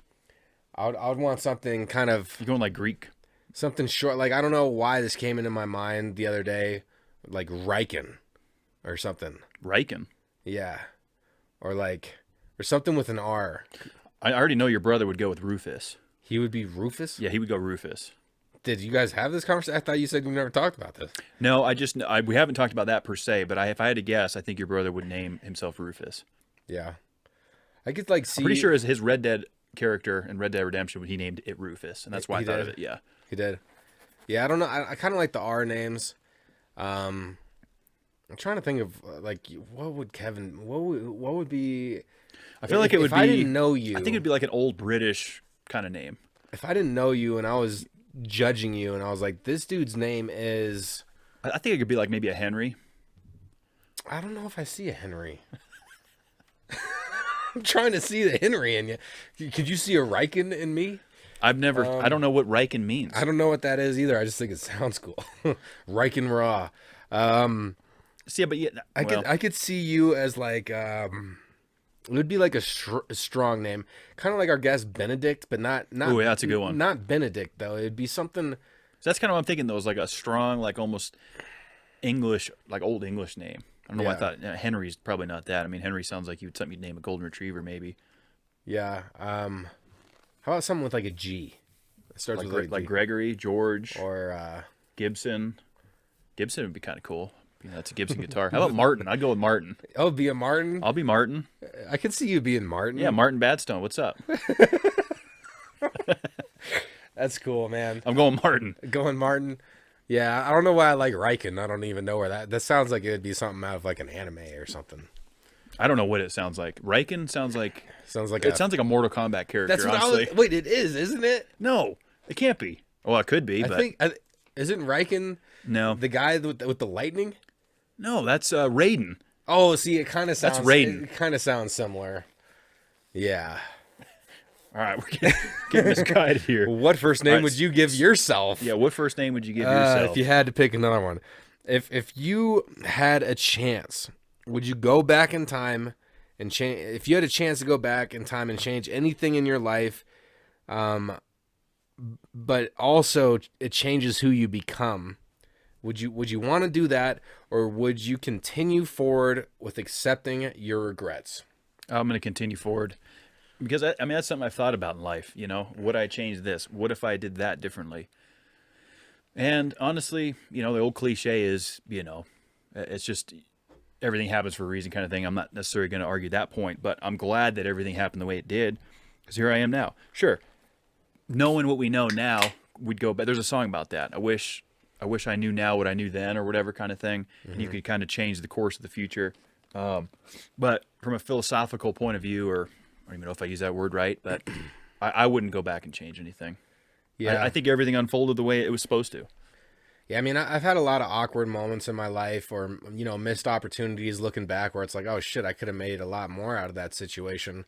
I would want something kind of. You're going like Greek. Something short. Like I don't know why this came into my mind the other day, like Riken, or something. Riken. Yeah, or something with an R. I already know your brother would go with Rufus. He would be Rufus? Yeah, he would go Rufus. Did you guys have this conversation? I thought you said you never talked about this. No, we haven't talked about that per se, but if I had to guess, I think your brother would name himself Rufus. Yeah. I could see. I'm pretty sure his Red Dead character in Red Dead Redemption, he named it Rufus, and that's why I thought of it. Yeah. He did. Yeah, I don't know. I kind of like the R names. I'm trying to think of what would Kevin? What would be? I feel like it would be. If I didn't know you, I think it'd be like an old British kind of name. If I didn't know you and I was judging you and I was like, this dude's name is. I think it could be like maybe a Henry. I don't know if I see a Henry. I'm trying to see the Henry in you. Could you see a Riken in me? I've never. I don't know what Riken means. I don't know what that is either. I just think it sounds cool. Riken Raw. Yeah, but yeah, I could see you as like it would be like a strong name, kind of like our guest Benedict, but not. Oh, yeah, that's a good one. Not Benedict though. It'd be something. So that's kind of what I'm thinking though. Is like a strong, like almost English, like old English name. I don't know why I thought Henry's probably not that. I mean, Henry sounds like something you'd name a golden retriever, maybe. Yeah. How about something with like a G? It starts with like Gregory, George, or Gibson. Gibson would be kind of cool. That's a Gibson guitar. How about Martin? I'd go with Martin. Oh, be a Martin? I'll be Martin. I could see you being Martin. Yeah, Martin Badstone. What's up? That's cool, man. I'm going Martin. Going Martin. Yeah, I don't know why I like Riken. I don't even know where that sounds like it would be something out of like an anime or something. I don't know what it sounds like. Riken sounds like sounds like That's what honestly. wait, it is, isn't it? No, it can't be. Well, it could be. I but think isn't Riken the guy with the lightning? No, that's Raiden. Oh, see, it kind of sounds. That's Raiden. It kind of sounds similar. Yeah. All right, we're getting misguided here. What first name would you give yourself? Yeah, what first name would you give yourself? If you had to pick another one. If you had a chance, would you go back in time and change? If you had a chance to go back in time and change anything in your life, but also it changes who you become, would you want to do that, or would you continue forward with accepting your regrets? I'm going to continue forward. Because, I mean, that's something I've thought about in life, Would I change this? What if I did that differently? And honestly, the old cliche is, it's just everything happens for a reason kind of thing. I'm not necessarily going to argue that point, but I'm glad that everything happened the way it did, because here I am now. Sure, knowing what we know now, we'd go back. There's a song about that. I wish I knew now what I knew then, or whatever kind of thing. Mm-hmm. And you could kind of change the course of the future. But from a philosophical point of view, or I don't even know if I use that word right, but I wouldn't go back and change anything. Yeah. I think everything unfolded the way it was supposed to. Yeah, I mean, I've had a lot of awkward moments in my life, or, missed opportunities looking back where it's like, oh shit, I could have made a lot more out of that situation.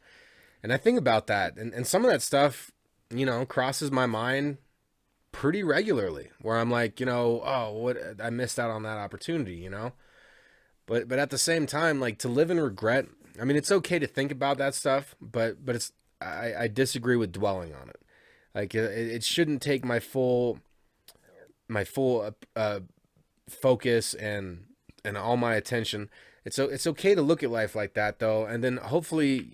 And I think about that, and some of that stuff, crosses my mind pretty regularly, where I'm like, oh, what, I missed out on that opportunity, But at the same time, like, to live in regret, I mean, it's okay to think about that stuff, but I disagree with dwelling on it. Like, it shouldn't take my full focus and all my attention. It's okay to look at life like that, though, and then hopefully,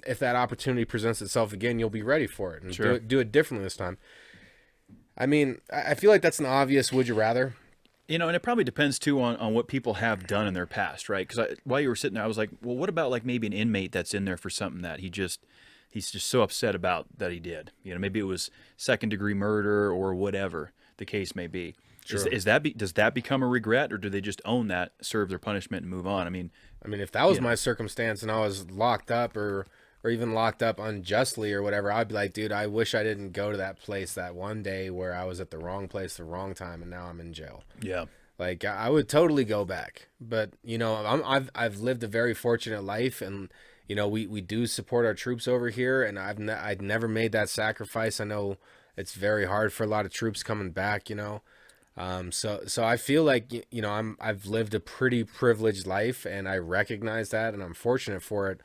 if that opportunity presents itself again, you'll be ready for it and Sure. do it differently this time. I mean, I feel like that's an obvious would you rather. And it probably depends too on what people have done in their past, right? Because while you were sitting there, I was like, well, what about like maybe an inmate that's in there for something that he's just so upset about that he did. Maybe it was second-degree murder or whatever the case may be. Sure. Does that become a regret, or do they just own that, serve their punishment, and move on? I mean, if that was my circumstance and I was locked up or even locked up unjustly or whatever, I'd be like, dude, I wish I didn't go to that place that one day where I was at the wrong place, the wrong time, and now I'm in jail. yeah. Like, I would totally go back. But, I've lived a very fortunate life, and, we do support our troops over here, and I'd never made that sacrifice. I know it's very hard for a lot of troops coming back, So I feel like, I've lived a pretty privileged life, and I recognize that, and I'm fortunate for it.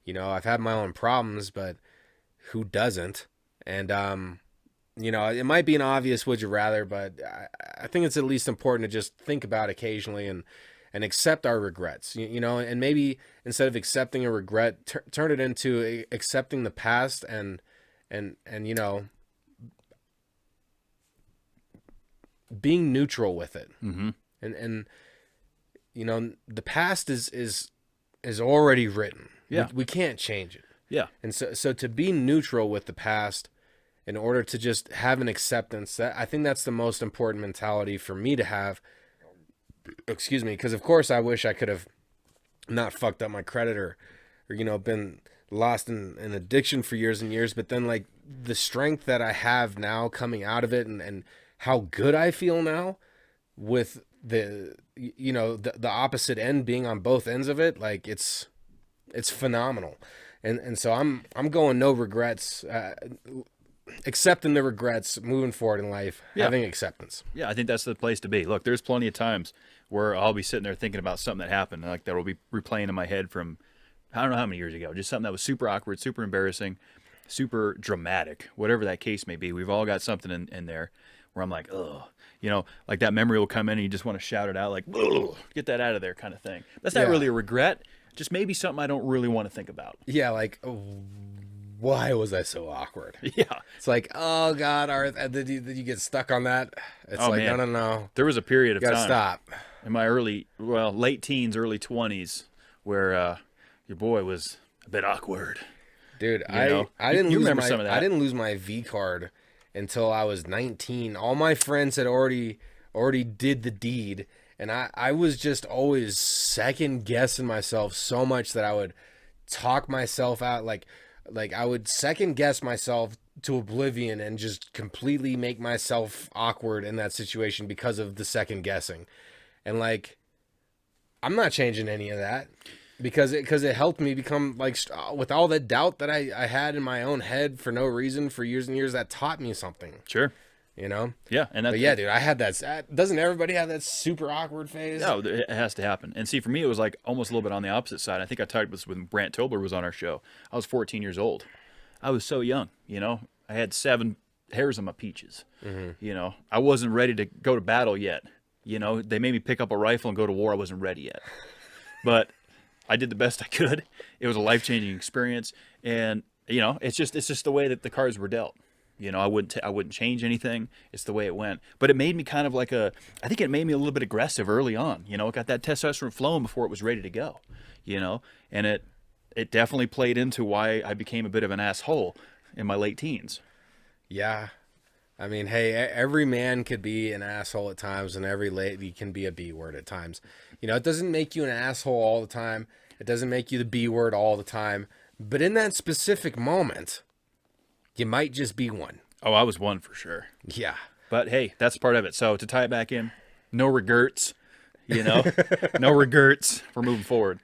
I've had my own problems, but who doesn't? And, it might be an obvious would you rather, but I think it's at least important to just think about occasionally and accept our regrets, and maybe instead of accepting a regret, turn it into accepting the past and being neutral with it. Mm-hmm. And the past is already written. Yeah. We can't change it. Yeah. And so to be neutral with the past in order to just have an acceptance, I think that's the most important mentality for me to have. Excuse me, because of course I wish I could have not fucked up my credit or been lost in addiction for years and years, but then like the strength that I have now coming out of it and how good I feel now with the opposite end being on both ends of it, like it's phenomenal. And so I'm going no regrets, accepting the regrets, moving forward in life, having acceptance. Yeah, I think that's the place to be. Look, there's plenty of times where I'll be sitting there thinking about something that happened, like that will be replaying in my head from I don't know how many years ago, just something that was super awkward, super embarrassing, super dramatic, whatever that case may be. We've all got something in there where I'm like, ugh, like that memory will come in and you just want to shout it out like, ugh, get that out of there kind of thing. That's not really a regret, just maybe something I don't really want to think about. Yeah, like, why was I so awkward? Yeah. It's like, oh God, did you get stuck on that? It's like, man. No. There was a period of You gotta time stop. in my late teens, early 20s where your boy was a bit awkward. Dude, know? I didn't You lose remember my some of that. I didn't lose my V card until I was 19. All my friends had already did the deed, and I was just always second guessing myself so much that I would talk myself out like I would second guess myself to oblivion and just completely make myself awkward in that situation because of the second guessing. And like, I'm not changing any of that because it helped me become like, with all the doubt that I had in my own head for no reason for years and years, that taught me something, Sure. Yeah. And but yeah, dude, I had that. Doesn't everybody have that super awkward phase? No, it has to happen. And see, for me, it was like almost a little bit on the opposite side. I think I talked about this when Brant Tobler was on our show. I was 14 years old. I was so young, I had 7 hairs on my peaches. Mm-hmm. I wasn't ready to go to battle yet. They made me pick up a rifle and go to war. I wasn't ready yet. But I did the best I could. It was a life-changing experience. And, it's just the way that the cards were dealt. I wouldn't change anything. It's the way it went. But it made me kind of like I think it made me a little bit aggressive early on. It got that testosterone flowing before it was ready to go, and it definitely played into why I became a bit of an asshole in my late teens. Yeah. I mean, hey, every man could be an asshole at times, and every lady can be a B word at times. You know, it doesn't make you an asshole all the time. It doesn't make you the B word all the time. But in that specific moment, you might just be one. Oh, I was one for sure. Yeah. But hey, that's part of it. So to tie it back in, no regrets, no regrets. We're moving forward.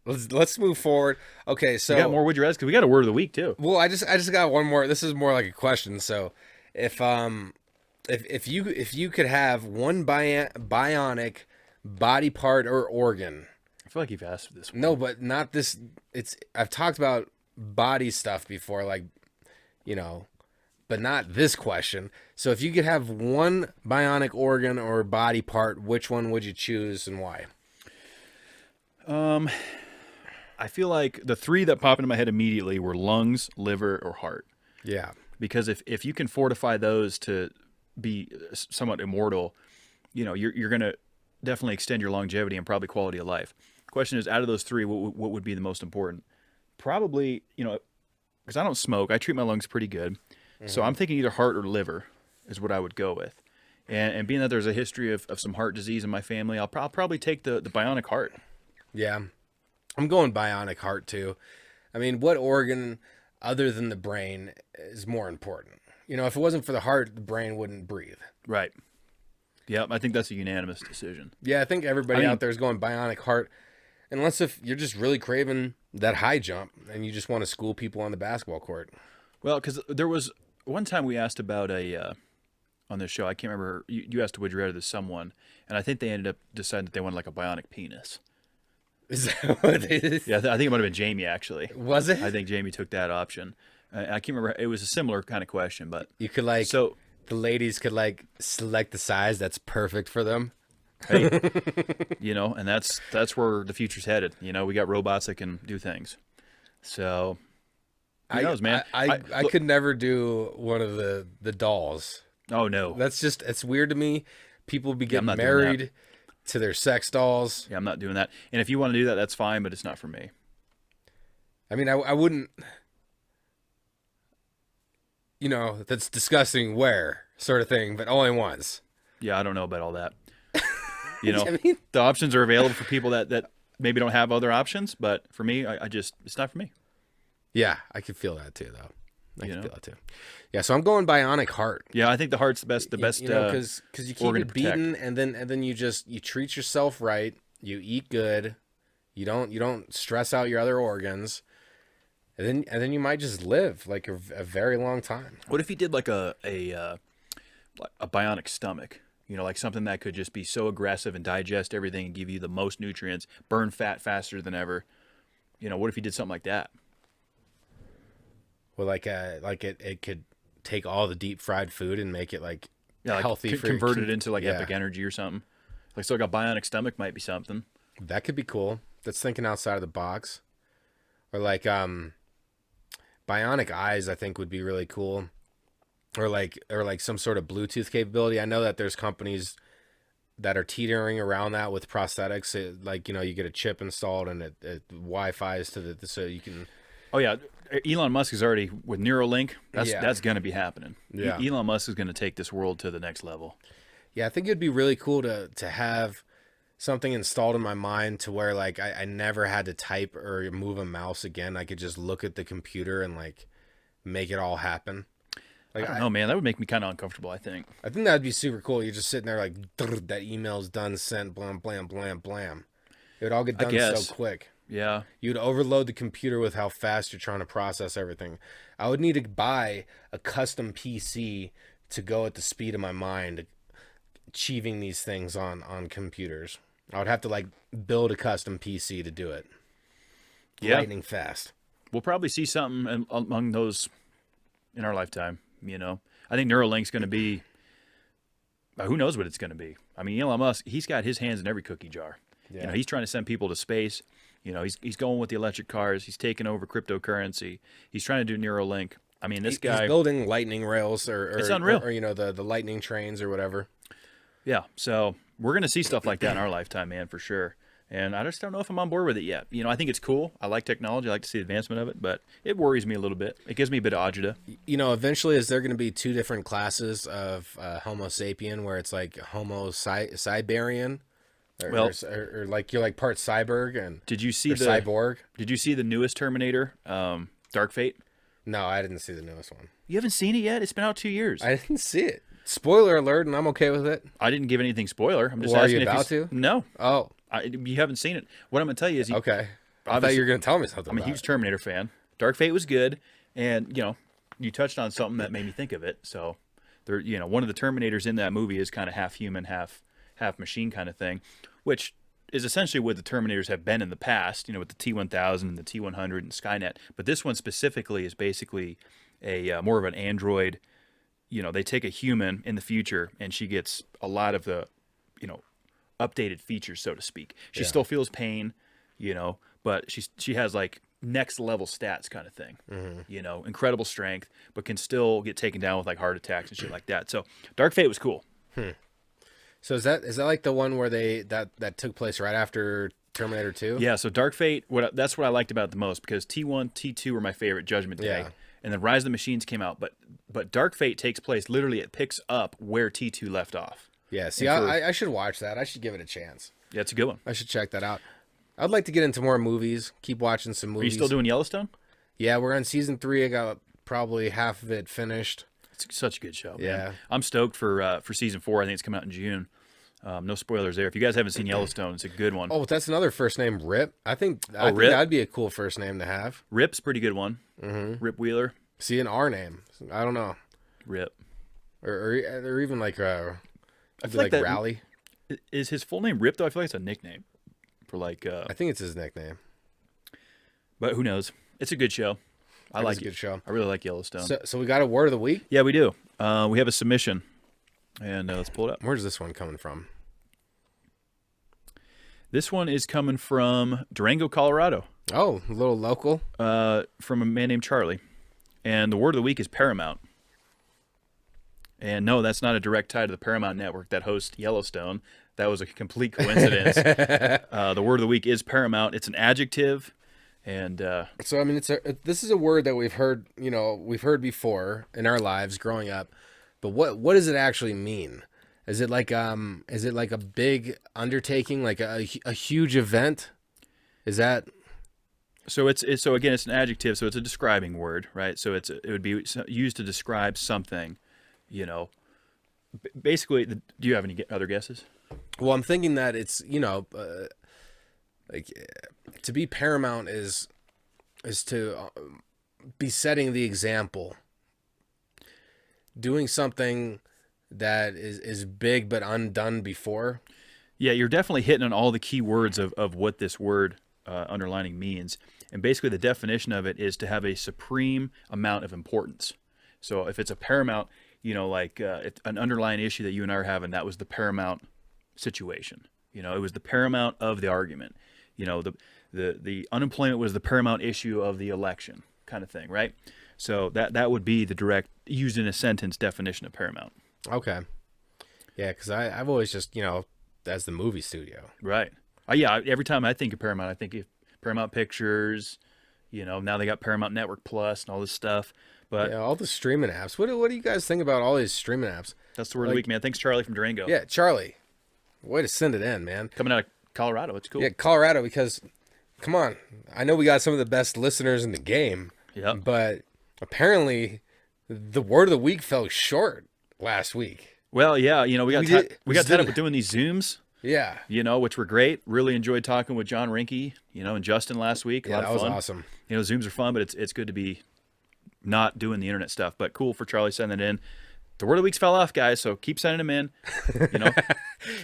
Let's move forward. Okay, so We got more would you rather because we got a word of the week too. well, I just got one more. This is more like a question. So, if you could have one bionic body part or organ. I feel like you've asked for this one. No, but not this. I've talked about body stuff before, like, but not this question. So if you could have one bionic organ or body part, which one would you choose and why? I feel like the three that pop into my head immediately were lungs, liver, or heart. Yeah. Because if you can fortify those to be somewhat immortal, you're going to definitely extend your longevity and probably quality of life. Question is, out of those three, what would be the most important? Probably, because I don't smoke, I treat my lungs pretty good. Mm-hmm. So I'm thinking either heart or liver is what I would go with. And being that there's a history of some heart disease in my family, I'll probably take the bionic heart. Yeah. I'm going bionic heart too. I mean, what organ other than the brain is more important? If it wasn't for the heart, the brain wouldn't breathe. Right. Yep, I think that's a unanimous decision. Yeah, I think everybody out there is going bionic heart. Unless if you're just really craving that high jump and you just want to school people on the basketball court. Well, because there was one time we asked about on this show, I can't remember, you asked would you rather to someone, and I think they ended up deciding that they wanted like a bionic penis. Is that what it is? Yeah, I think it might have been Jamie, actually. Was it? I think Jamie took that option. I can't remember. It was a similar kind of question, but... You could the ladies could select the size that's perfect for them. Hey, and that's where the future's headed. We got robots that can do things. So, who knows, man? I could never do one of the dolls. Oh, no. It's weird to me. People be getting married to their sex dolls. Yeah, I'm not doing that. And if you want to do that, that's fine, but it's not for me. I mean, I wouldn't... that's disgusting where sort of thing, but only once. Yeah, I don't know about all that. I mean? The options are available for people that maybe don't have other options, but for me, it's not for me. Yeah, I could feel that too, though. I can feel that too. Yeah, so I'm going bionic heart. Yeah, I think the heart's the best. Because you keep it beaten, and then you treat yourself right. You eat good. You don't stress out your other organs, and then you might just live like a very long time. What if you did like a bionic stomach? Like something that could just be so aggressive and digest everything and give you the most nutrients, burn fat faster than ever. What if you did something like that? Well, it could take all the deep fried food and make it healthy. Convert it into epic energy or something. So like a bionic stomach might be something. That could be cool. That's thinking outside of the box. Or bionic eyes, I think would be really cool. Or some sort of Bluetooth capability. I know that there's companies that are teetering around that with prosthetics. You get a chip installed and it Wi-Fi's so you can. Oh yeah, Elon Musk is already with Neuralink. That's going to be happening. Yeah. Elon Musk is going to take this world to the next level. Yeah, I think it'd be really cool to have something installed in my mind to where I never had to type or move a mouse again. I could just look at the computer and make it all happen. I don't know, man. That would make me kind of uncomfortable, I think. I think that'd be super cool. You're just sitting there that email's done, sent, blam, blam, blam, blam. It would all get done so quick. Yeah. You'd overload the computer with how fast you're trying to process everything. I would need to buy a custom PC to go at the speed of my mind, achieving these things on computers. I would have to build a custom PC to do it. Yeah. Lightning fast. We'll probably see something among those in our lifetime. I think Neuralink's going to be, who knows what it's going to be. I mean, Elon Musk, he's got his hands in every cookie jar. Yeah. He's trying to send people to space. He's going with the electric cars. He's taking over cryptocurrency. He's trying to do Neuralink. I mean, this guy... He's building lightning rails it's unreal. Or the lightning trains or whatever. Yeah, so we're going to see stuff like that in our lifetime, man, for sure. And I just don't know if I'm on board with it yet. You know, I think it's cool. I like technology. I like to see the advancement of it, but it worries me a little bit. It gives me a bit of agita. You know, eventually, is there going to be two different classes of Homo sapien, where it's like Homo Siberian, or like you're like part cyborg and Did you see cyborg? Did you see the newest Terminator, Dark Fate? No, I didn't see the newest one. You haven't seen it yet? It's been out 2 years. I didn't see it. Spoiler alert, and I'm okay with it. I didn't give anything spoiler. I'm just Well, are asking you if about to? No. Oh, You haven't seen it. What I'm going to tell you is, okay. I thought obviously- you were going to tell me something. I'm a about huge it. Terminator fan. Dark Fate was good, and you touched on something that made me think of it. So, there, one of the Terminators in that movie is kind of half human, half machine kind of thing, which is essentially what the Terminators have been in the past. With the T-1000 and the T-100 and Skynet. But this one specifically is basically a more of an android. They take a human in the future, and she gets a lot of the, updated features, so to speak. She still feels pain, but she has like next level stats kind of thing. Incredible strength, but can still get taken down with like heart attacks and shit like that. So Dark Fate was cool. So is that like the one where that took place right after Terminator 2? Yeah. So Dark Fate, that's what I liked about it the most, because T1, T2 were my favorite. Judgment Day. Yeah. And then Rise of the Machines came out, but Dark Fate takes place literally. It picks up where T2 left off. Yeah. See, I should watch that. I should give it a chance. Yeah, it's a good one. I should check that out. I'd like to get into more movies. Keep watching some movies. Are you still doing Yellowstone? Yeah, we're on season 3. I got probably half of it finished. It's such a good show. Yeah. Man. I'm stoked for season 4. I think it's coming out in June. No spoilers there. If you guys haven't seen Yellowstone, it's a good one. Oh, that's another first name, Rip. I think Rip? that'd be a cool first name to have. Rip's a pretty good one. Mm-hmm. Rip Wheeler. See, an R name. I don't know. Rip. Or even like I feel like that, Rally. Is his full name Rip, though? I feel like it's a nickname for like. I think it's his nickname. But who knows? It's a good show. I like It's a good show. I really like Yellowstone. So we got a word of the week. Yeah, we do. We have a submission, and let's pull it up. Where's this one coming from? This one is coming from Durango, Colorado, Oh, a little local. from a man named Charlie. And the word of the week is Paramount. And no, that's not a direct tie to the Paramount network that hosts Yellowstone. That was a complete coincidence. The word of the week is Paramount. It's an adjective. And So I mean, this is a word that we've heard before in our lives growing up. But what does it actually mean? Is it like a big undertaking, like a huge event? Is that? so it's an adjective, so it's a describing word, right? So it would be used to describe something, Basically, do you have any other guesses? Well, I'm thinking that it's like to be paramount is to be setting the example, doing something that is big but undone before. Yeah, you're definitely hitting on all the key words of what this word underlining means. And basically the definition of it is to have a supreme amount of importance. So if it's a paramount, like an underlying issue that you and I are having, that was the paramount situation. It was the paramount of the argument. The unemployment was the paramount issue of the election kind of thing, right? So that would be the direct, used in a sentence, definition of paramount. Okay. Yeah, because I've always just, as the movie studio. Right. Yeah, every time I think of Paramount, I think of Paramount Pictures, now they got Paramount Network Plus and all this stuff. But Yeah, all the streaming apps. What do you guys think about all these streaming apps? that's the word of the week, man. Thanks, Charlie from Durango. Yeah, Charlie. Way to send it in, man. Coming out of Colorado. It's cool. Yeah, Colorado, because, come on. I know we got some of the best listeners in the game. Yep. But apparently the word of the week fell short last week. Well, yeah, we got We did- we we got just tied up didn't- with doing these Zooms, Yeah. which were great. Really enjoyed talking with John Rinke, and Justin last week. A Yeah, lot that of was fun. awesome. Zooms are fun, but it's good to be not doing the internet stuff. But cool for Charlie sending it in. The word of the weeks fell off, guys, so keep sending them in.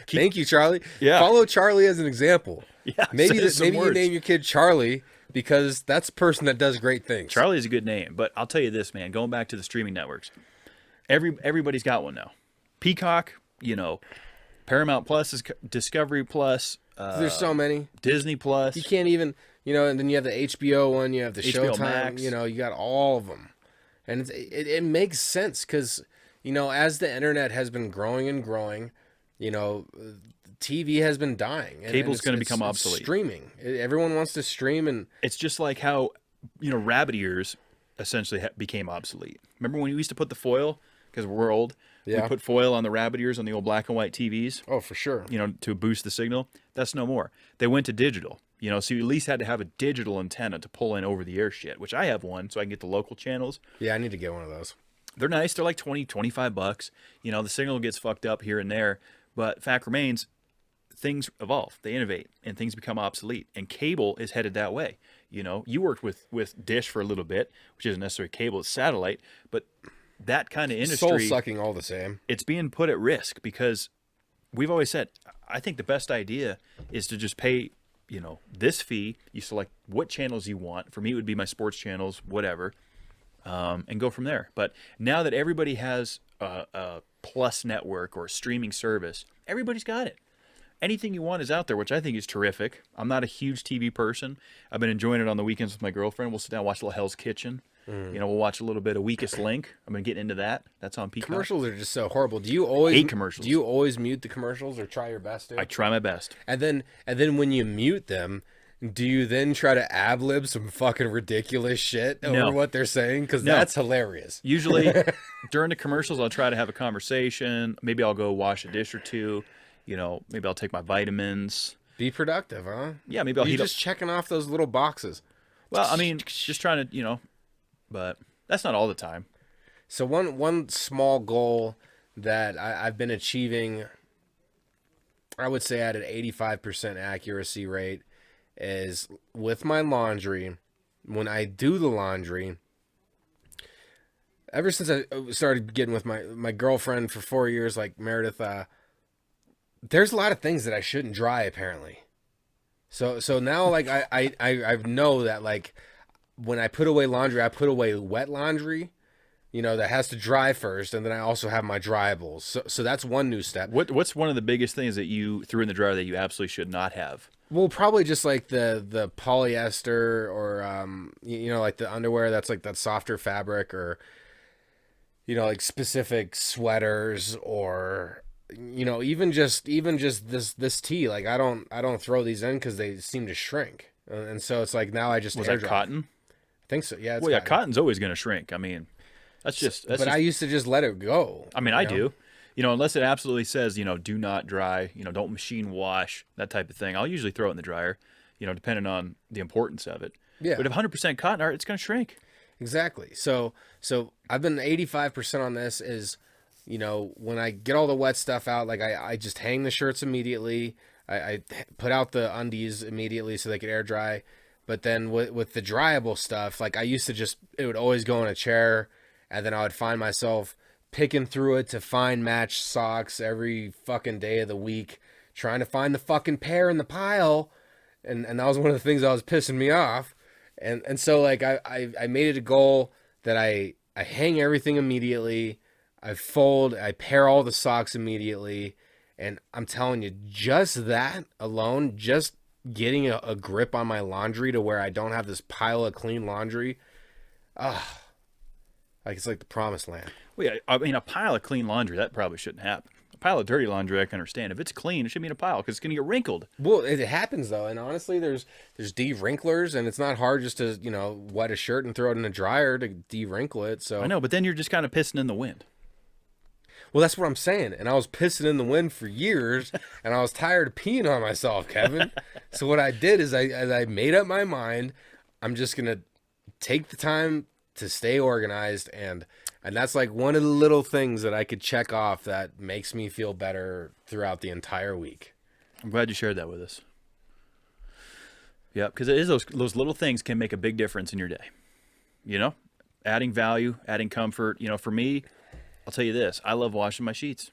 Thank you, Charlie. Yeah. Follow Charlie as an example. Yeah, Maybe say some maybe you words. name your kid Charlie because that's a person that does great things. Charlie is a good name, but I'll tell you this, man. Going back to the streaming networks, everybody's got one now. Peacock, Paramount Plus is Discovery Plus. There's so many. Disney Plus. You can't even, and then you have the HBO one, you have the HBO Showtime, Max. you got all of them. And it makes sense because, as the internet has been growing and growing, TV has been dying. Cable's going to it's become obsolete. Streaming. Everyone wants to stream, and It's just like how, rabbit ears essentially became obsolete. Remember when we used to put the foil, because we're old, we Yeah. put foil on the rabbit ears on the old black and white TVs, oh, for sure. to boost the signal? That's no more. They went to digital, so you at least had to have a digital antenna to pull in over-the-air shit, which I have one, so I can get the local channels. Yeah, I need to get one of those. They're nice. They're like $20-$25. The signal gets fucked up here and there, but fact remains, things evolve, they innovate, and things become obsolete. And cable is headed that way. You worked with Dish for a little bit, which isn't necessarily cable, it's satellite, but that kind of industry, Soul sucking all the same. it's being put at risk because we've always said, I think the best idea is to just pay, this fee. You select what channels you want. For me, it would be my sports channels, whatever, and go from there. But now that everybody has a plus network or a streaming service, everybody's got it. Anything you want is out there, which I think is terrific. I'm not a huge TV person. I've been enjoying it on the weekends with my girlfriend. We'll sit down and watch a little Hell's Kitchen. We'll watch a little bit of Weakest Link. I've been getting into that. That's on Peacock. Commercials are just so horrible. Do you always Hate commercials. Do you always mute the commercials or try your best to? I try my best. And then when you mute them, do you then try to ad-lib some fucking ridiculous shit over No. what they're saying? Because No. that's hilarious. Usually during the commercials, I'll try to have a conversation. Maybe I'll go wash a dish or two. Maybe I'll take my vitamins. Be productive, huh? Yeah, maybe I'll You're heat up. just checking off those little boxes. Well, I mean, just trying to, but that's not all the time. So one small goal that I've been achieving, I would say at an 85% accuracy rate, is with my laundry. When I do the laundry, ever since I started getting with my girlfriend for 4 years, like Meredith, there's a lot of things that I shouldn't dry apparently. So now like I know that like when I put away laundry, I put away wet laundry, that has to dry first, and then I also have my dryables. So that's one new step. What's one of the biggest things that you threw in the dryer that you absolutely should not have? Well, probably just like the polyester or like the underwear that's like that softer fabric, or like specific sweaters, or even just this tee. Like I don't throw these in because they seem to shrink, and so it's like now I just Was air that dry. cotton? I think so. Yeah. It's Well, yeah, cotton. cotton's always going to shrink. I mean, that's I used to just let it go. I mean, I do. Unless it absolutely says, do not dry, don't machine wash, that type of thing. I'll usually throw it in the dryer, depending on the importance of it. Yeah. But if 100% cotton art, it's going to shrink. Exactly. So I've been 85% on this is, when I get all the wet stuff out, like I just hang the shirts immediately. I put out the undies immediately so they could air dry. But then with the dryable stuff, like I used to it would always go in a chair, and then I would find myself picking through it to find match socks every fucking day of the week, trying to find the fucking pair in the pile. And that was one of the things that was pissing me off. And so like I made it a goal that I hang everything immediately. I pair all the socks immediately. And I'm telling you, just that alone, just getting a grip on my laundry to where I don't have this pile of clean laundry. Like it's like the promised land. Well, yeah, I mean, a pile of clean laundry, that probably shouldn't happen. A pile of dirty laundry, I can understand. If it's clean, it should be in a pile because it's going to get wrinkled. Well, it happens though, and honestly, there's de-wrinklers, and it's not hard just to wet a shirt and throw it in a dryer to de-wrinkle it. So I know, but then you're just kind of pissing in the wind. well, that's what I'm saying, and I was pissing in the wind for years, and I was tired of peeing on myself, Kevin. So what I did is I made up my mind. I'm just gonna take the time to stay organized, and that's like one of the little things that I could check off that makes me feel better throughout the entire week. I'm glad you shared that with us. Yeah, because it is those little things can make a big difference in your day. Adding value, adding comfort. For me, I'll tell you this. I love washing my sheets.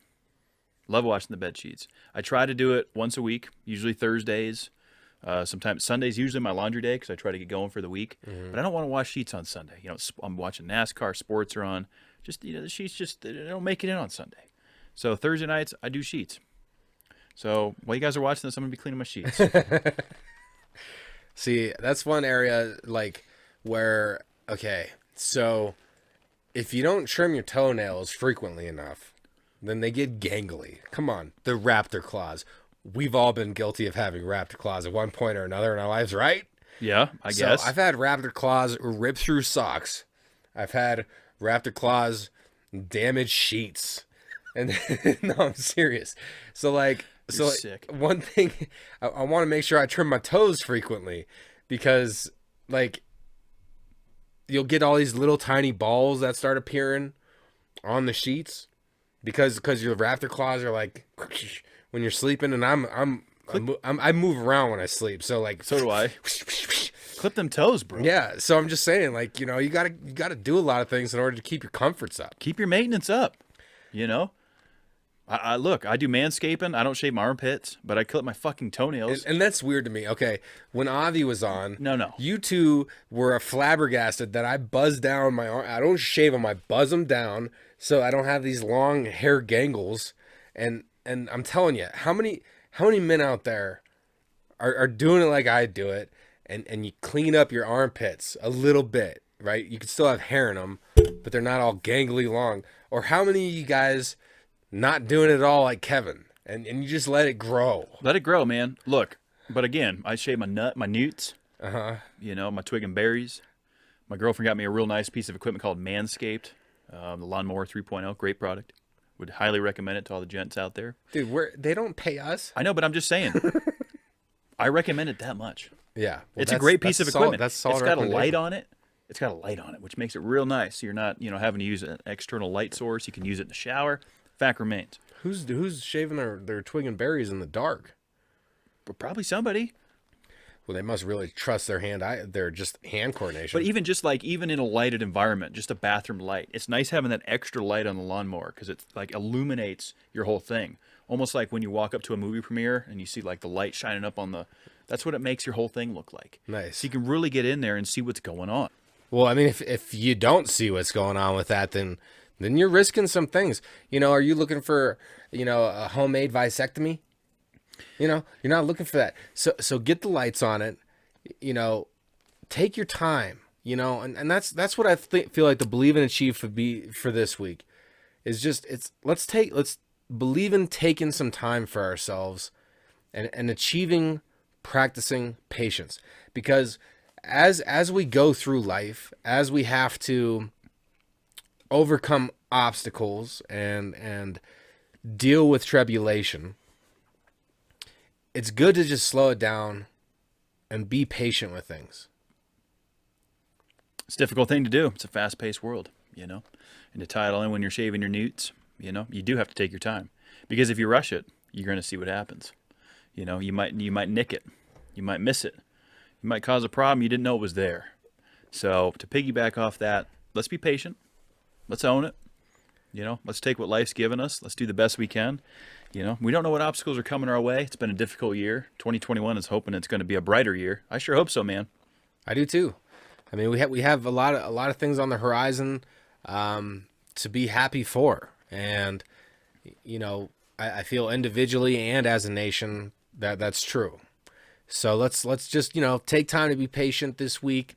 Love washing the bed sheets. I try to do it once a week, usually Thursdays. Sometimes Sunday's usually my laundry day because I try to get going for the week. But I don't want to wash sheets on Sunday. I'm watching NASCAR, sports are on. Just the sheets they don't make it in on Sunday. So Thursday nights I do sheets. So while you guys are watching this, I'm gonna be cleaning my sheets. See, that's one area like where so if you don't trim your toenails frequently enough, then they get gangly. Come on, the raptor claws. we've all been guilty of having raptor claws at one point or another in our lives, right? Yeah, I guess. So I've had raptor claws rip through socks. I've had raptor claws damage sheets. And no, I'm serious. So like, You're sick. one thing, I want to make sure I trim my toes frequently, because like you'll get all these little tiny balls that start appearing on the sheets because your raptor claws are like when you're sleeping, and I move around when I sleep, so like So do I. Clip them toes, bro. yeah. So I'm just saying, like, you know, you gotta do a lot of things in order to keep your comforts up. Keep your maintenance up. You know, I look. I do manscaping. I don't shave my armpits, but I clip my fucking toenails. And that's weird to me. Okay, when Avi was on, No. you two were flabbergasted that I buzz down my arm. I don't shave them. I buzz them down so I don't have these long hair gangles. And I'm telling you, how many men out there are doing it like I do it, and you clean up your armpits a little bit, right? You can still have hair in them, but they're not all gangly long. Or how many of you guys not doing it at all like Kevin, and you just let it grow? Let it grow, man. Look, but again, I shave my newts. You know, my twig and berries. My girlfriend got me a real nice piece of equipment called Manscaped, the Lawnmower 3.0. Great product. Would highly recommend it to all the gents out there. Dude, they don't pay us. I know, but I'm just saying. I recommend it that much. Yeah, well, It's a great piece of equipment. That's solid. It's got a recommendation. light on it. It's got a light on it, which makes it real nice. So you're not, having to use an external light source. You can use it in the shower. Fact remains. Who's shaving their twig and berries in the dark? But probably somebody. Well, they must really trust their just hand coordination. But even in a lighted environment, just a bathroom light, it's nice having that extra light on the lawnmower because it like illuminates your whole thing. Almost like when you walk up to a movie premiere and you see like the light shining up on that's what it makes your whole thing look like. Nice. So you can really get in there and see what's going on. Well, I mean, if you don't see what's going on with that, then you're risking some things. You know, are you looking for, a homemade vasectomy? You're not looking for that. So get the lights on it. Take your time. And that's what I feel like the believe and achieve for this week is just let's believe in taking some time for ourselves and achieving, practicing patience, because as we go through life, as we have to overcome obstacles and deal with tribulation, it's good to just slow it down and be patient with things. It's a difficult thing to do. It's a fast-paced world, and to tie it all in when you're shaving your newts, you do have to take your time, because if you rush it, you're going to see what happens. You might nick it, you might miss it, you might cause a problem you didn't know it was there. So to piggyback off that, let's be patient, let's own it. Let's take what life's given us. Let's do the best we can. We don't know what obstacles are coming our way. It's been a difficult year. 2021 is hoping it's going to be a brighter year. I sure hope so, man. I do too. I mean, we have a lot of things on the horizon to be happy for, and I feel individually and as a nation that's true. So let's just take time to be patient this week.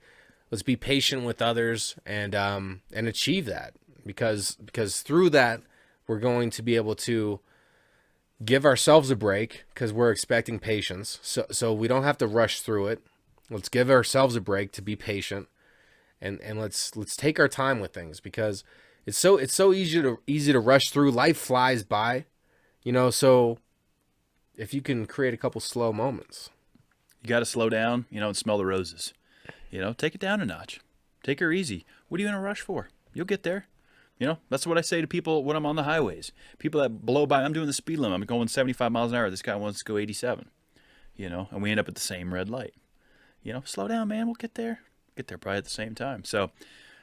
Let's be patient with others and achieve that, because through that we're going to be able to give ourselves a break, because we're expecting patience. So we don't have to rush through it. Let's give ourselves a break to be patient, and let's take our time with things, because it's so easy to rush through. Life flies by, so if you can create a couple slow moments. You got to slow down, and smell the roses. Take it down a notch. Take her easy. What are you in a rush for? You'll get there. That's what I say to people when I'm on the highways. People that blow by, I'm doing the speed limit. I'm going 75 miles an hour. This guy wants to go 87, and we end up at the same red light. Slow down, man. We'll get there. Get there probably at the same time. So,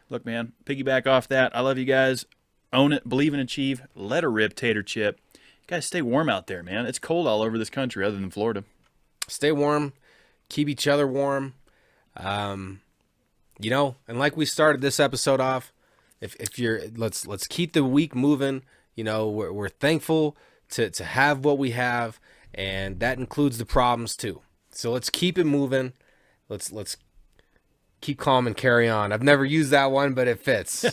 look, man, piggyback off that. I love you guys. Own it. Believe and achieve. Let her rip, Tater Chip. You guys stay warm out there, man. It's cold all over this country other than Florida. Stay warm. Keep each other warm. And like we started this episode off, if you're, let's keep the week moving. We're thankful to have what we have, and that includes the problems too. So let's keep it moving. Let's keep calm and carry on. I've never used that one, but it fits.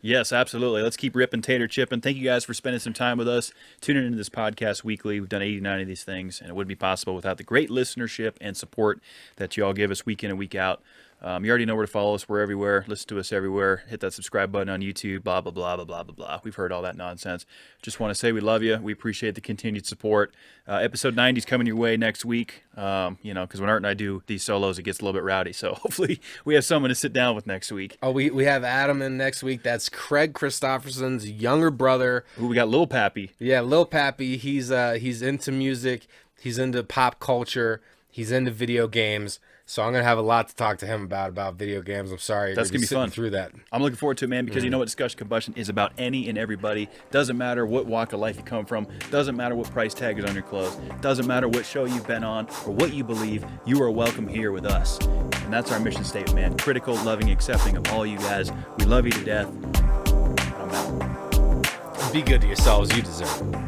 Yes, absolutely. Let's keep ripping, tater chipping. Thank you guys for spending some time with us, tuning into this podcast weekly. We've done 89 of these things, and it wouldn't be possible without the great listenership and support that you all give us week in and week out. You already know where to follow us. We're everywhere. Listen to us everywhere. Hit that subscribe button on YouTube, blah, blah, blah, blah, blah, blah, blah. We've heard all that nonsense. Just want to say we love you. We appreciate the continued support. Episode 90 is coming your way next week, because when Art and I do these solos, it gets a little bit rowdy. So hopefully we have someone to sit down with next week. Oh, we have Adam in next week. That's Craig Christopherson's younger brother. Ooh, we got Lil Pappy. Yeah, Lil Pappy. He's into music. He's into pop culture. He's into video games. So I'm going to have a lot to talk to him about video games. I'm sorry. That's going to be fun. Through that. I'm looking forward to it, man, because you know what Discussion Combustion is about any and everybody. Doesn't matter what walk of life you come from. Doesn't matter what price tag is on your clothes. Doesn't matter what show you've been on or what you believe. You are welcome here with us. And that's our mission statement, man. Critical, loving, accepting of all you guys. We love you to death. I'm out. Be good to yourselves. You deserve it.